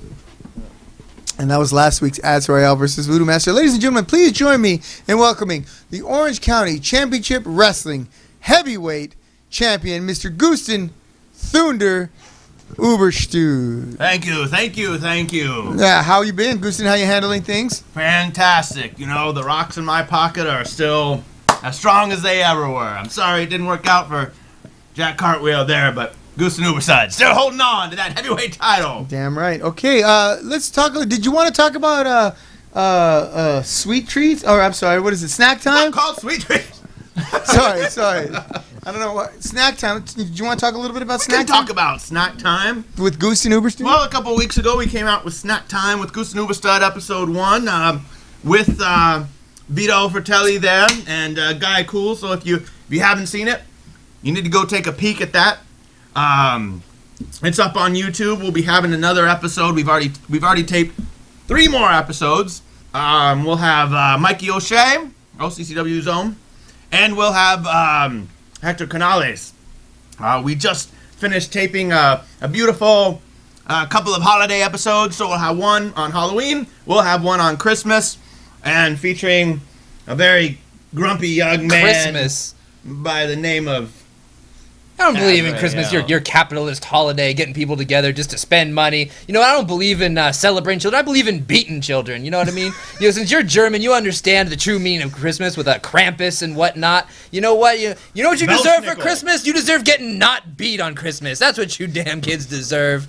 And that was last week's Ads Royale versus Voodoo Master. Ladies and gentlemen, please join me in welcoming the Orange County Championship Wrestling Heavyweight Champion, Mr. Gusten Thunder Uberstüd. Thank you. Yeah, how you been, Gusten? How you handling things? Fantastic. You know, the rocks in my pocket are still as strong as they ever were. I'm sorry it didn't work out for Jack Cartwheel there, but Goose and Uberside still holding on to that heavyweight title. Damn right. Okay, let's talk. Did you want to talk about sweet treats? Or I'm sorry, what is it? Snack time? Not called sweet treats. sorry. I don't know what snack time. Did you want to talk a little bit about We snack can time? talk about snack time. With Goose and Uberstein? Well, a couple of weeks ago, we came out with Snack Time with Goose and Uberstud, episode 1, with Vito Fratelli there and Guy Cool. So if you haven't seen it, you need to go take a peek at that. It's up on YouTube. We'll be having another episode. We've already taped 3 more episodes. We'll have Mikey O'Shea, OCCW's own, and we'll have Hector Canales. We just finished taping a beautiful couple of holiday episodes, so we'll have one on Halloween, we'll have one on Christmas, and featuring a very grumpy young man Christmas. by the name of... I don't believe in right, Christmas, yeah. your capitalist holiday, getting people together just to spend money. You know, I don't believe in celebrating children. I believe in beating children. You know what I mean? You know, since you're German, you understand the true meaning of Christmas with Krampus and whatnot. You know what? You know what you deserve for Belschnickel. Christmas? You deserve getting not beat on Christmas. That's what you damn kids deserve.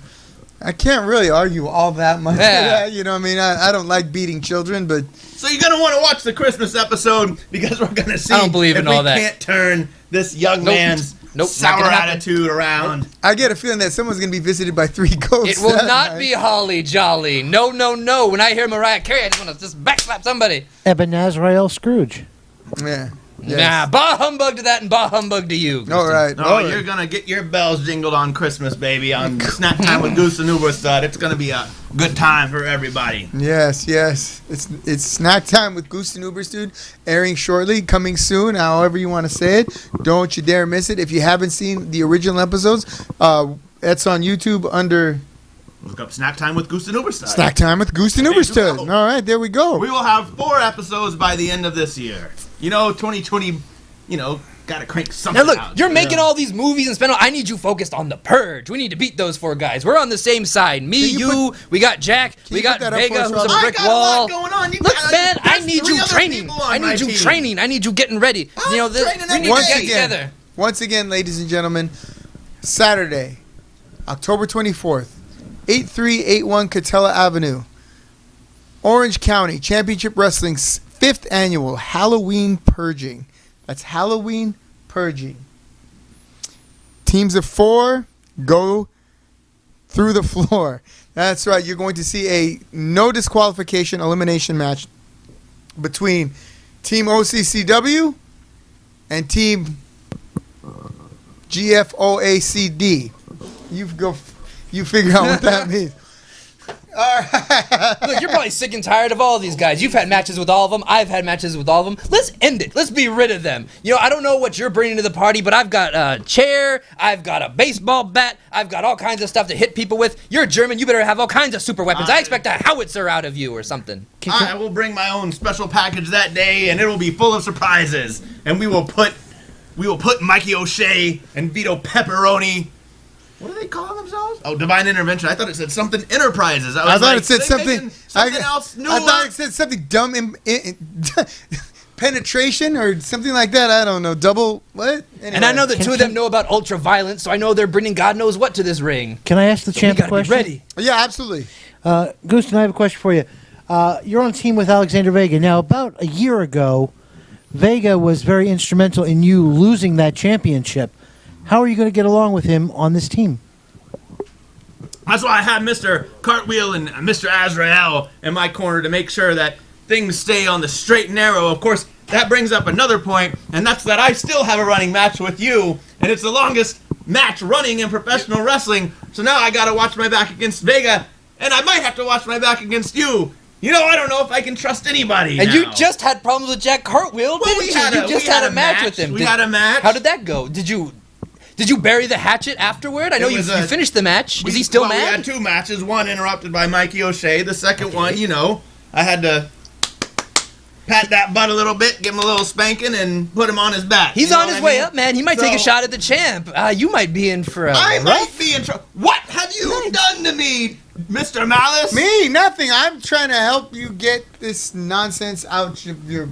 I can't really argue all that much. Yeah. You know what I mean? I don't like beating children, but... So you're going to want to watch the Christmas episode because we're going to see I don't believe if in we all that. can't turn this young Nope. man's Nope, not sour gonna happen. attitude around. I get a feeling that someone's going to be visited by 3 ghosts. It will that not night. be holly jolly. No, no, no. When I hear Mariah Carey, I just want to just backslap somebody. Ebenezer Scrooge. Yeah. Nah, bah humbug to that and bah humbug to you. All right. No, all right. you're going to get your bells jingled on Christmas, baby, on Snack Time with Goose and Uberstud. It's going to be a good time for everybody. Yes. It's snack time with Goose and Uberstude, airing shortly, coming soon, however you want to say it. Don't you dare miss it. If you haven't seen the original episodes, that's on YouTube under Look up Snack Time with Goose and Uberstud. Snack Time with Goose and There you Uberstude. go. All right, there we go. We will have 4 episodes by the end of this year. You know, 2020, got to crank something Now look, out. you're making all these movies and spend all. I need you focused on The Purge. We need to beat those 4 guys. We're on the same side. Me, Can you we got Jack, we you got put that up for Vega, us, who's a Robert? brick I got a wall. lot going on. You Look, got- man, I there's need 3 you other training. people on I my need you team. training. I need you getting ready. I'm You know, training we need to every get day. together. Once again, ladies and gentlemen, Saturday, October 24th, 8381 Catella Avenue, Orange County, Championship Wrestling's 5th annual Halloween Purging. That's Halloween Purging. Teams of 4 go through the floor. That's right. You're going to see a no disqualification elimination match between Team OCCW and Team GFOACD. You figure out what that means. All right. Look, you're probably sick and tired of all these guys. You've had matches with all of them. I've had matches with all of them. Let's end it. Let's be rid of them. You know, I don't know what you're bringing to the party, but I've got a chair. I've got a baseball bat. I've got all kinds of stuff to hit people with. You're German. You better have all kinds of super weapons. I expect a howitzer out of you or something. I will bring my own special package that day, and it will be full of surprises. And we will put Mikey O'Shea and Vito Pepperoni. What are they calling themselves? Oh, Divine Intervention. I thought it said something Enterprises. I thought like, it said they something. making something else new. I thought it said something dumb. Penetration or something like that. I don't know. Double what? Anyway. And I know the 2 of them know about ultra-violence, so I know they're bringing God knows what to this ring. Can I ask the So we champ a gotta be question? ready. Yeah, absolutely. Goose, I have a question for you. You're on a team with Alexander Vega. Now, about a year ago, Vega was very instrumental in you losing that championship. How are you going to get along with him on this team? That's why I have Mr. Cartwheel and Mr. Azrael in my corner to make sure that things stay on the straight and narrow. Of course, that brings up another point, and that's that I still have a running match with you, and it's the longest match running in professional wrestling. So now I got to watch my back against Vega, and I might have to watch my back against you. You know, I don't know if I can trust anybody And now. you just had problems with Jack Cartwheel, didn't you? You just had a match with him. We had a match. How did that go? Did you bury the hatchet afterward? I know you finished the match. Is he still We mad? had 2 matches. One interrupted by Mikey O'Shea. The second one, I had to pat that butt a little bit, give him a little spanking, and put him on his back. He's You know on what his I way mean? up, man. He might take a So- shot at the champ. You might be in for a I rough. might be in trouble. What have you done to me, Mr. Malice? Me? Nothing. I'm trying to help you get this nonsense out of your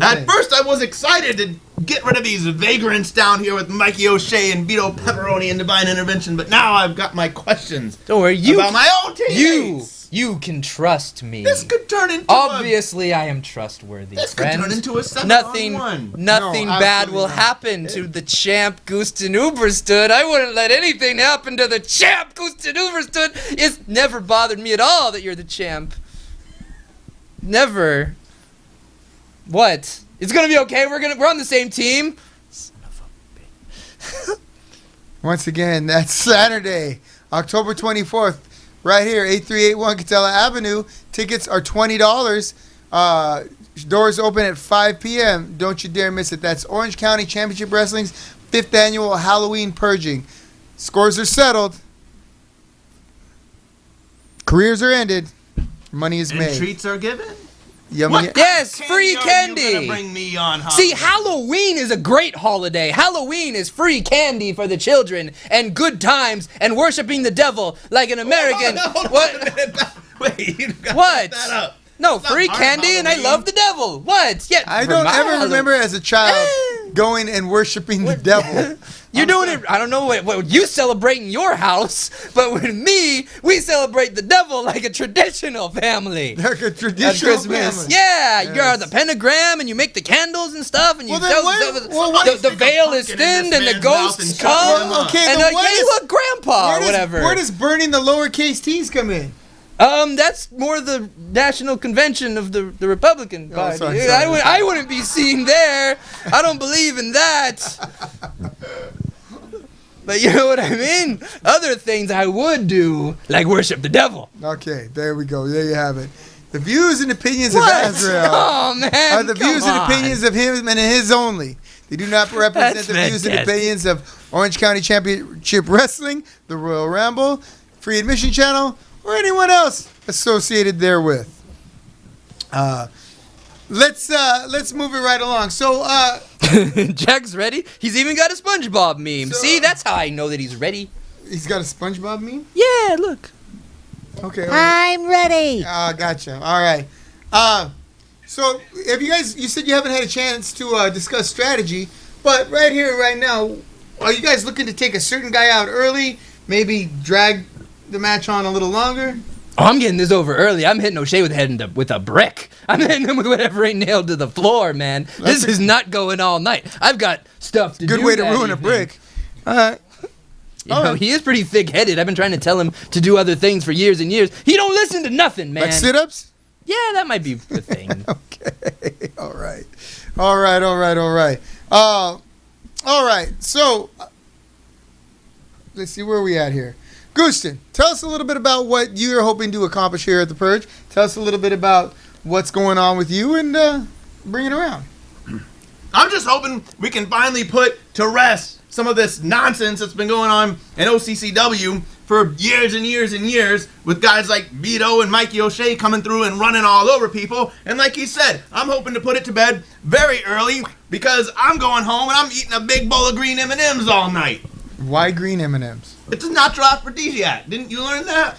At first, I was excited to get rid of these vagrants down here with Mikey O'Shea and Vito Pepperoni and Divine Intervention, but now I've got my questions. Don't worry, about my own teammates. You can trust me. This could turn into Obviously, I am trustworthy, This friend. could turn into a 7-on-1. Nothing No, bad will absolutely not. happen to the champ Gusten Uberstood. I wouldn't let anything happen to the champ Gusten Uberstood. It's never bothered me at all that you're the champ. Never. What? It's gonna be okay. We're on the same team. Once again, that's Saturday, October 24th, right here, 8381 Catella Avenue. Tickets are $20. Doors open at 5 p.m. Don't you dare miss it. That's Orange County Championship Wrestling's 5th annual Halloween Purging. Scores are settled. Careers are ended. Money is And made. treats are given? Yummy. Yes, free Are you candy. gonna bring me on, See, Halloween is a great holiday. Halloween is free candy for the children and good times and worshiping the devil like an American. Wait, you gotta What? set that up. No, It's not free part of candy and I Halloween. love the devil. What? Yeah, I for don't my ever Halloween. remember as a child going and worshiping the devil. You're doing it. I don't know what you celebrate in your house, but with me, we celebrate the devil like a traditional family. Like a At traditional Christmas, family. yeah, you got Yes. the pentagram and you make the candles and stuff, and you Well, then the veil is pumpkin in thinned this and the man's mouth ghosts and shut him come. up. Okay, And then what hey, is- look, Grandpa, whatever. Where does burning the lowercase t's come in? That's more the national convention of the Republican Party. sorry. I wouldn't be seen there. I don't believe in that. But you know what I mean? Other things I would do, like worship the devil. Okay, there we go. There you have it. The views and opinions of What? Azrael Oh, man. are the come views and on. opinions of him and his only. They do not represent That's the views and fantastic. opinions of Orange County Championship Wrestling, the Royal Ramble, Free Admission Channel, or anyone else associated therewith. Let's move it right along. So, Jack's ready. He's even got a SpongeBob meme. So- See, that's how I know that he's ready. he's got a SpongeBob meme? Yeah, look. Okay. all right. I'm ready. Gotcha. All right. So, have you said you haven't had a chance to discuss strategy, but right here, right now, are you guys looking to take a certain guy out early, maybe drag the match on a little longer? Oh, I'm getting this over early. I'm hitting O'Shea with a brick. I'm hitting him with whatever ain't nailed to the floor, man. This is not going all night. I've got stuff to do. Good way to that ruin a evening. brick. All right. You know, he is pretty thick-headed. I've been trying to tell him to do other things for years and years. He don't listen to nothing, man. Like sit-ups? Yeah, that might be the thing. Okay. All right. All right. All right. So, let's see where we at here. Gusten, tell us a little bit about what you're hoping to accomplish here at the Purge. Tell us a little bit about what's going on with you and bring it around. I'm just hoping we can finally put to rest some of this nonsense that's been going on in OCCW for years and years and years with guys like Vito and Mikey O'Shea coming through and running all over people. And like he said, I'm hoping to put it to bed very early because I'm going home and I'm eating a big bowl of green M&Ms all night. Why green M&Ms? It's a natural aphrodisiac. Didn't you learn that?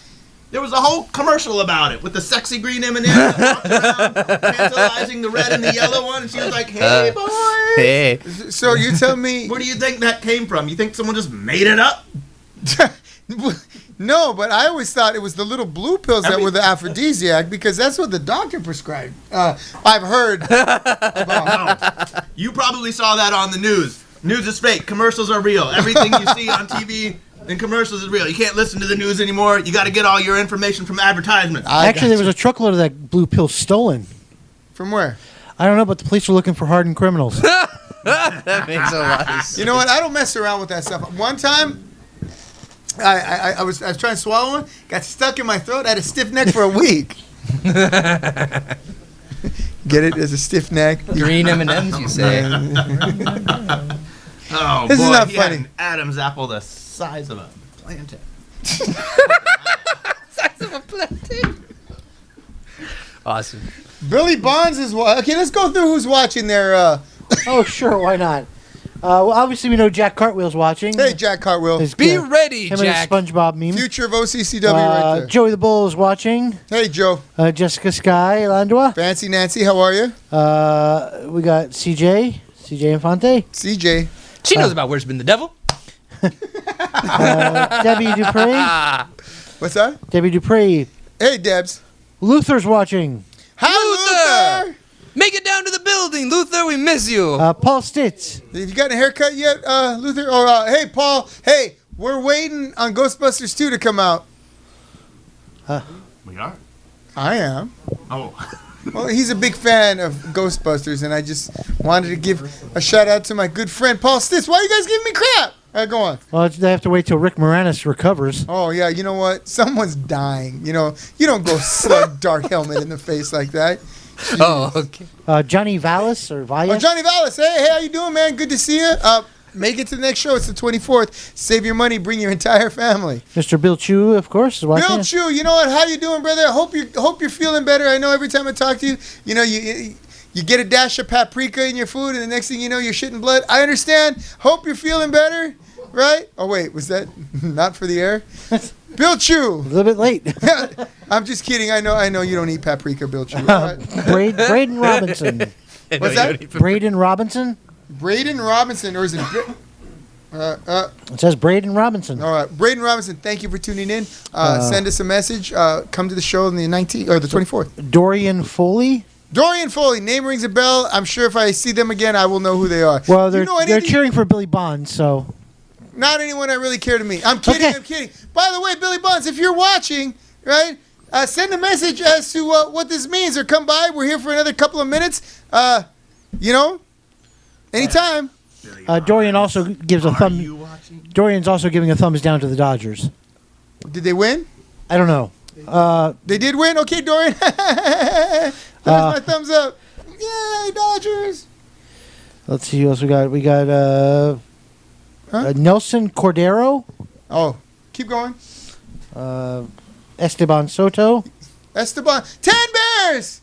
There was a whole commercial about it with the sexy green M&Ms that walked around tantalizing the red and the yellow one. And she was like, hey, boy. Hey. So you tell me... Where do you think that came from? You think someone just made it up? No, but I always thought it was the little blue pills that were the aphrodisiac because that's what the doctor prescribed. I've heard about. No. You probably saw that on the news. News is fake. Commercials are real. Everything you see on TV and commercials is real. You can't listen to the news anymore. You got to get all your information from advertisements. Actually, there was a truckload of that blue pill stolen. From where? I don't know, but the police were looking for hardened criminals. That makes a lot of sense. You know what? I don't mess around with that stuff. One time, I was trying to swallow one, got stuck in my throat. I had a stiff neck for a week. Get it? As a stiff neck. Green M&Ms, you say. Oh, This boy, is not he had funny. an Adam's apple the size of a plantain. Size of a plantain. Awesome. Billy Bonds is okay. Let's go through who's watching there. Oh, sure, why not? Well, obviously we know Jack Cartwheel's watching. Hey, Jack Cartwheel. Be ready, him Jack. and his SpongeBob meme. Future of OCCW right there. Joey the Bull is watching. Hey, Joe. Jessica Sky Landua. Fancy Nancy, how are you? We got CJ Infante. CJ. She knows about worshiping the devil. Debbie Dupree. What's that? Debbie Dupree. Hey, Debs. Luther's watching. Hi, Luther. Make it down to the building, Luther. We miss you. Paul Stitz. Have you gotten a haircut yet, Luther? Or, hey, Paul. Hey, we're waiting on Ghostbusters 2 to come out. We are. I am. Oh. Well, he's a big fan of Ghostbusters, and I just wanted to give a shout out to my good friend Paul Stitz. Why are you guys giving me crap? All right, go on. Well, they have to wait till Rick Moranis recovers. Oh, yeah, you know what? Someone's dying. You know, you don't go slug Dark Helmet in the face like that. Oh, okay. Johnny Vallis or Valles. Oh, Johnny Vallis. Hey, how you doing, man? Good to see you. Make it to the next show. It's the 24th. Save your money. Bring your entire family. Mr. Bill Chu, of course, is watching. Bill Chu, you know what? How you doing, brother? I hope you're feeling better. I know every time I talk to you, you know, you get a dash of paprika in your food, and the next thing you know, you're shitting blood. I understand. Hope you're feeling better, right? Oh, wait. Was that not for the air? Bill Chu. A little bit late. I'm just kidding. I know you don't eat paprika, Bill Chu. Right. Braden Robinson. What's that? Braden Robinson? Braden Robinson, or is it? It says Braden Robinson. All right, Braden Robinson. Thank you for tuning in. Send us a message. Come to the show on the 19th or the 24th. Dorian Foley. Dorian Foley. Name rings a bell. I'm sure if I see them again, I will know who they are. Well, they're You know they're cheering for Billy Bonds, so. Not anyone I really care to meet. I'm kidding. Okay. I'm kidding. By the way, Billy Bonds, if you're watching, right, send a message as to what this means, or come by. We're here for another couple of minutes. You know, anytime. Dorian also gives a thumb. Dorian's also giving a thumbs down to the Dodgers. Did they win? I don't know. They did win. Okay, Dorian. There's my thumbs up. Yay, Dodgers. Let's see who else we got. We got Nelson Cordero. Oh, keep going. Esteban Soto. Esteban. 10 Bears.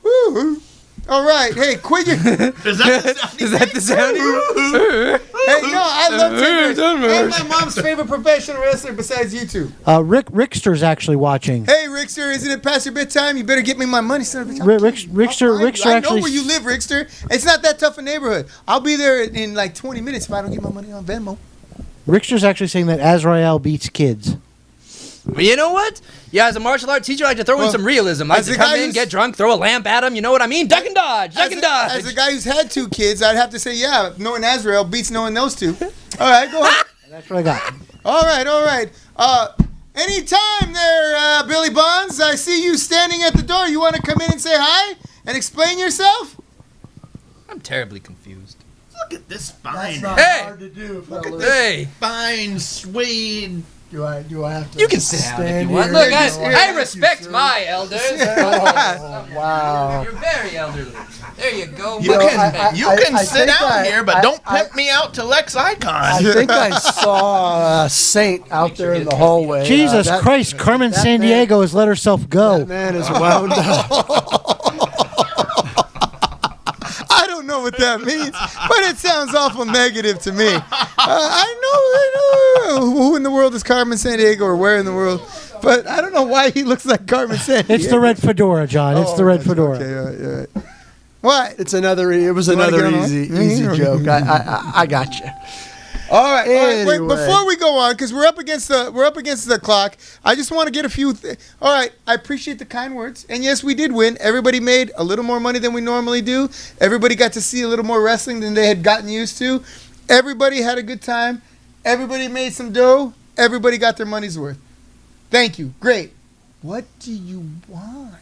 Woo. All right. Hey, quit your. Is that the sound? Hey, no, I love 10 Bears. And my mom's favorite professional wrestler besides you two. Rickster's actually watching. Hey, Rickster, isn't it past your bedtime? You better get me my money, son of a bitch. Rickster I know actually. where you live, Rickster. It's not that tough a neighborhood. I'll be there in like 20 minutes if I don't get my money on Venmo. Rickster's actually saying that Azrael beats kids. But you know what? Yeah, as a martial art teacher, I like to throw in some realism. I like to come in, get drunk, throw a lamp at him. You know what I mean? Duck and dodge. Duck and dodge. As a guy who's had 2 kids, I'd have to say, yeah, knowing Azrael beats knowing those 2. All right, go ahead. That's what I got. All right. Anytime there, Billy Bonds. I see you standing at the door. You want to come in and say hi and explain yourself? I'm terribly confused. Look at this fine. Hey! Hard to do, fellas. Hey! Fine suede. Do I have to? You can sit down if stand you want. here Look, and- I respect my elders. Oh, wow. You're very elderly. There you go. You know, can I sit think down here, but don't pimp me out to Lex Icon. I think I saw a saint out there in the hallway. Jesus Christ, Carmen San Diego has let herself go. That man is wound up. I don't know what that means, but it sounds awful negative to me. I know who in the world is Carmen San Diego or where in the world, but I don't know why he looks like Carmen San Diego. It's the red fedora, John. It's the red fedora. Okay, all right. What? It was another easy joke. I got you. All right. Wait, Anyway. before we go on, because we're up against the clock. I just want to get a few. All right. I appreciate the kind words, and yes, we did win. Everybody made a little more money than we normally do. Everybody got to see a little more wrestling than they had gotten used to. Everybody had a good time. Everybody made some dough. Everybody got their money's worth. Thank you. Great. What do you want?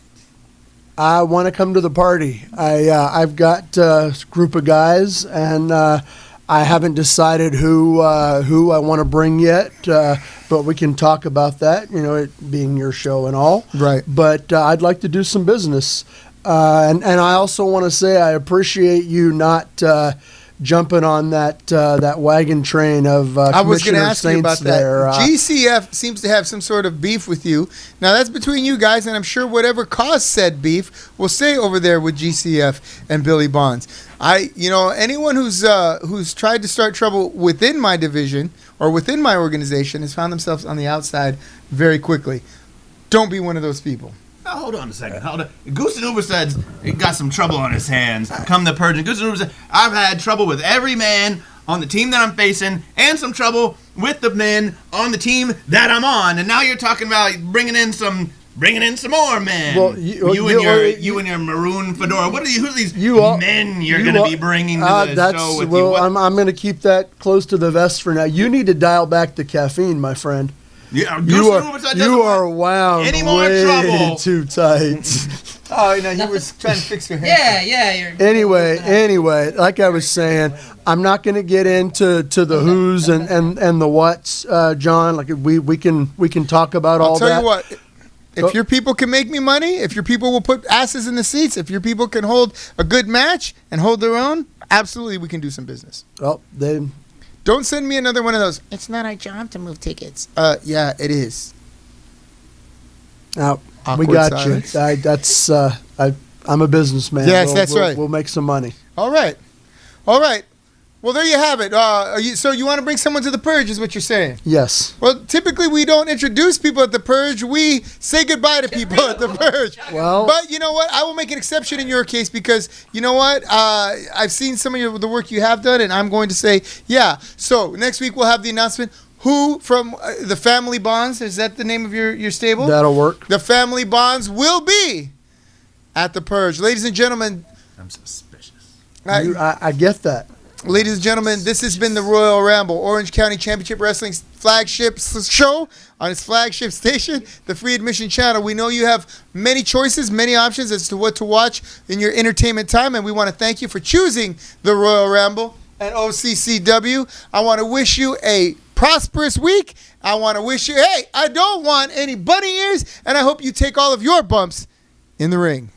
I want to come to the party. I've got a group of guys, and I haven't decided who I want to bring yet, but we can talk about that. You know, it being your show and all. Right. But I'd like to do some business, and I also want to say I appreciate you not jumping on that wagon train of I was going to Commissioner ask you about Saints that. there. GCF seems to have some sort of beef with you. Now, that's between you guys, and I'm sure whatever caused said beef will stay over there with GCF and Billy Bonds. Anyone who's tried to start trouble within my division or within my organization has found themselves on the outside very quickly. Don't be one of those people. Now, hold on a second. Hold on. Goose and Uber said he got some trouble on his hands. Come the purge. And Goose and Uber said, I've had trouble with every man on the team that I'm facing and some trouble with the men on the team that I'm on. And now you're talking about bringing in some more men. Well, you and your maroon fedora. Who are these men you're going to be bringing to the show with you? I'm going to keep that close to the vest for now. You need to dial back the caffeine, my friend. Yeah, you are wound any more way trouble. too tight. He was trying to fix your hair. Yeah. Anyway, like I was saying, I'm not going to get into the who's and the what's, John. Like we can talk about all that. I'll tell you what. If your people can make me money, if your people will put asses in the seats, if your people can hold a good match and hold their own, absolutely we can do some business. Well, Don't send me another one of those. It's not our job to move tickets. Yeah, it is. Now Awkward we got silence. you. I'm a businessman. Yes, that's right. We'll make some money. All right. Well, there you have it. So you want to bring someone to the purge is what you're saying? Yes. Well, typically we don't introduce people at the purge. We say goodbye to people at the purge. Well, but you know what? I will make an exception in your case because you know what? I've seen some of the work you have done, and I'm going to say, yeah. So next week we'll have the announcement. Who from the Family Bonds, is that the name of your stable? That'll work. The Family Bonds will be at the purge. Ladies and gentlemen. I'm suspicious. I get that. Ladies and gentlemen, this has been the Royal Ramble, Orange County Championship Wrestling's flagship show on its flagship station, the Free Admission Channel. We know you have many choices, many options as to what to watch in your entertainment time, and we want to thank you for choosing the Royal Ramble and OCCW. I want to wish you a prosperous week. I want to wish you, I don't want any bunny ears, and I hope you take all of your bumps in the ring.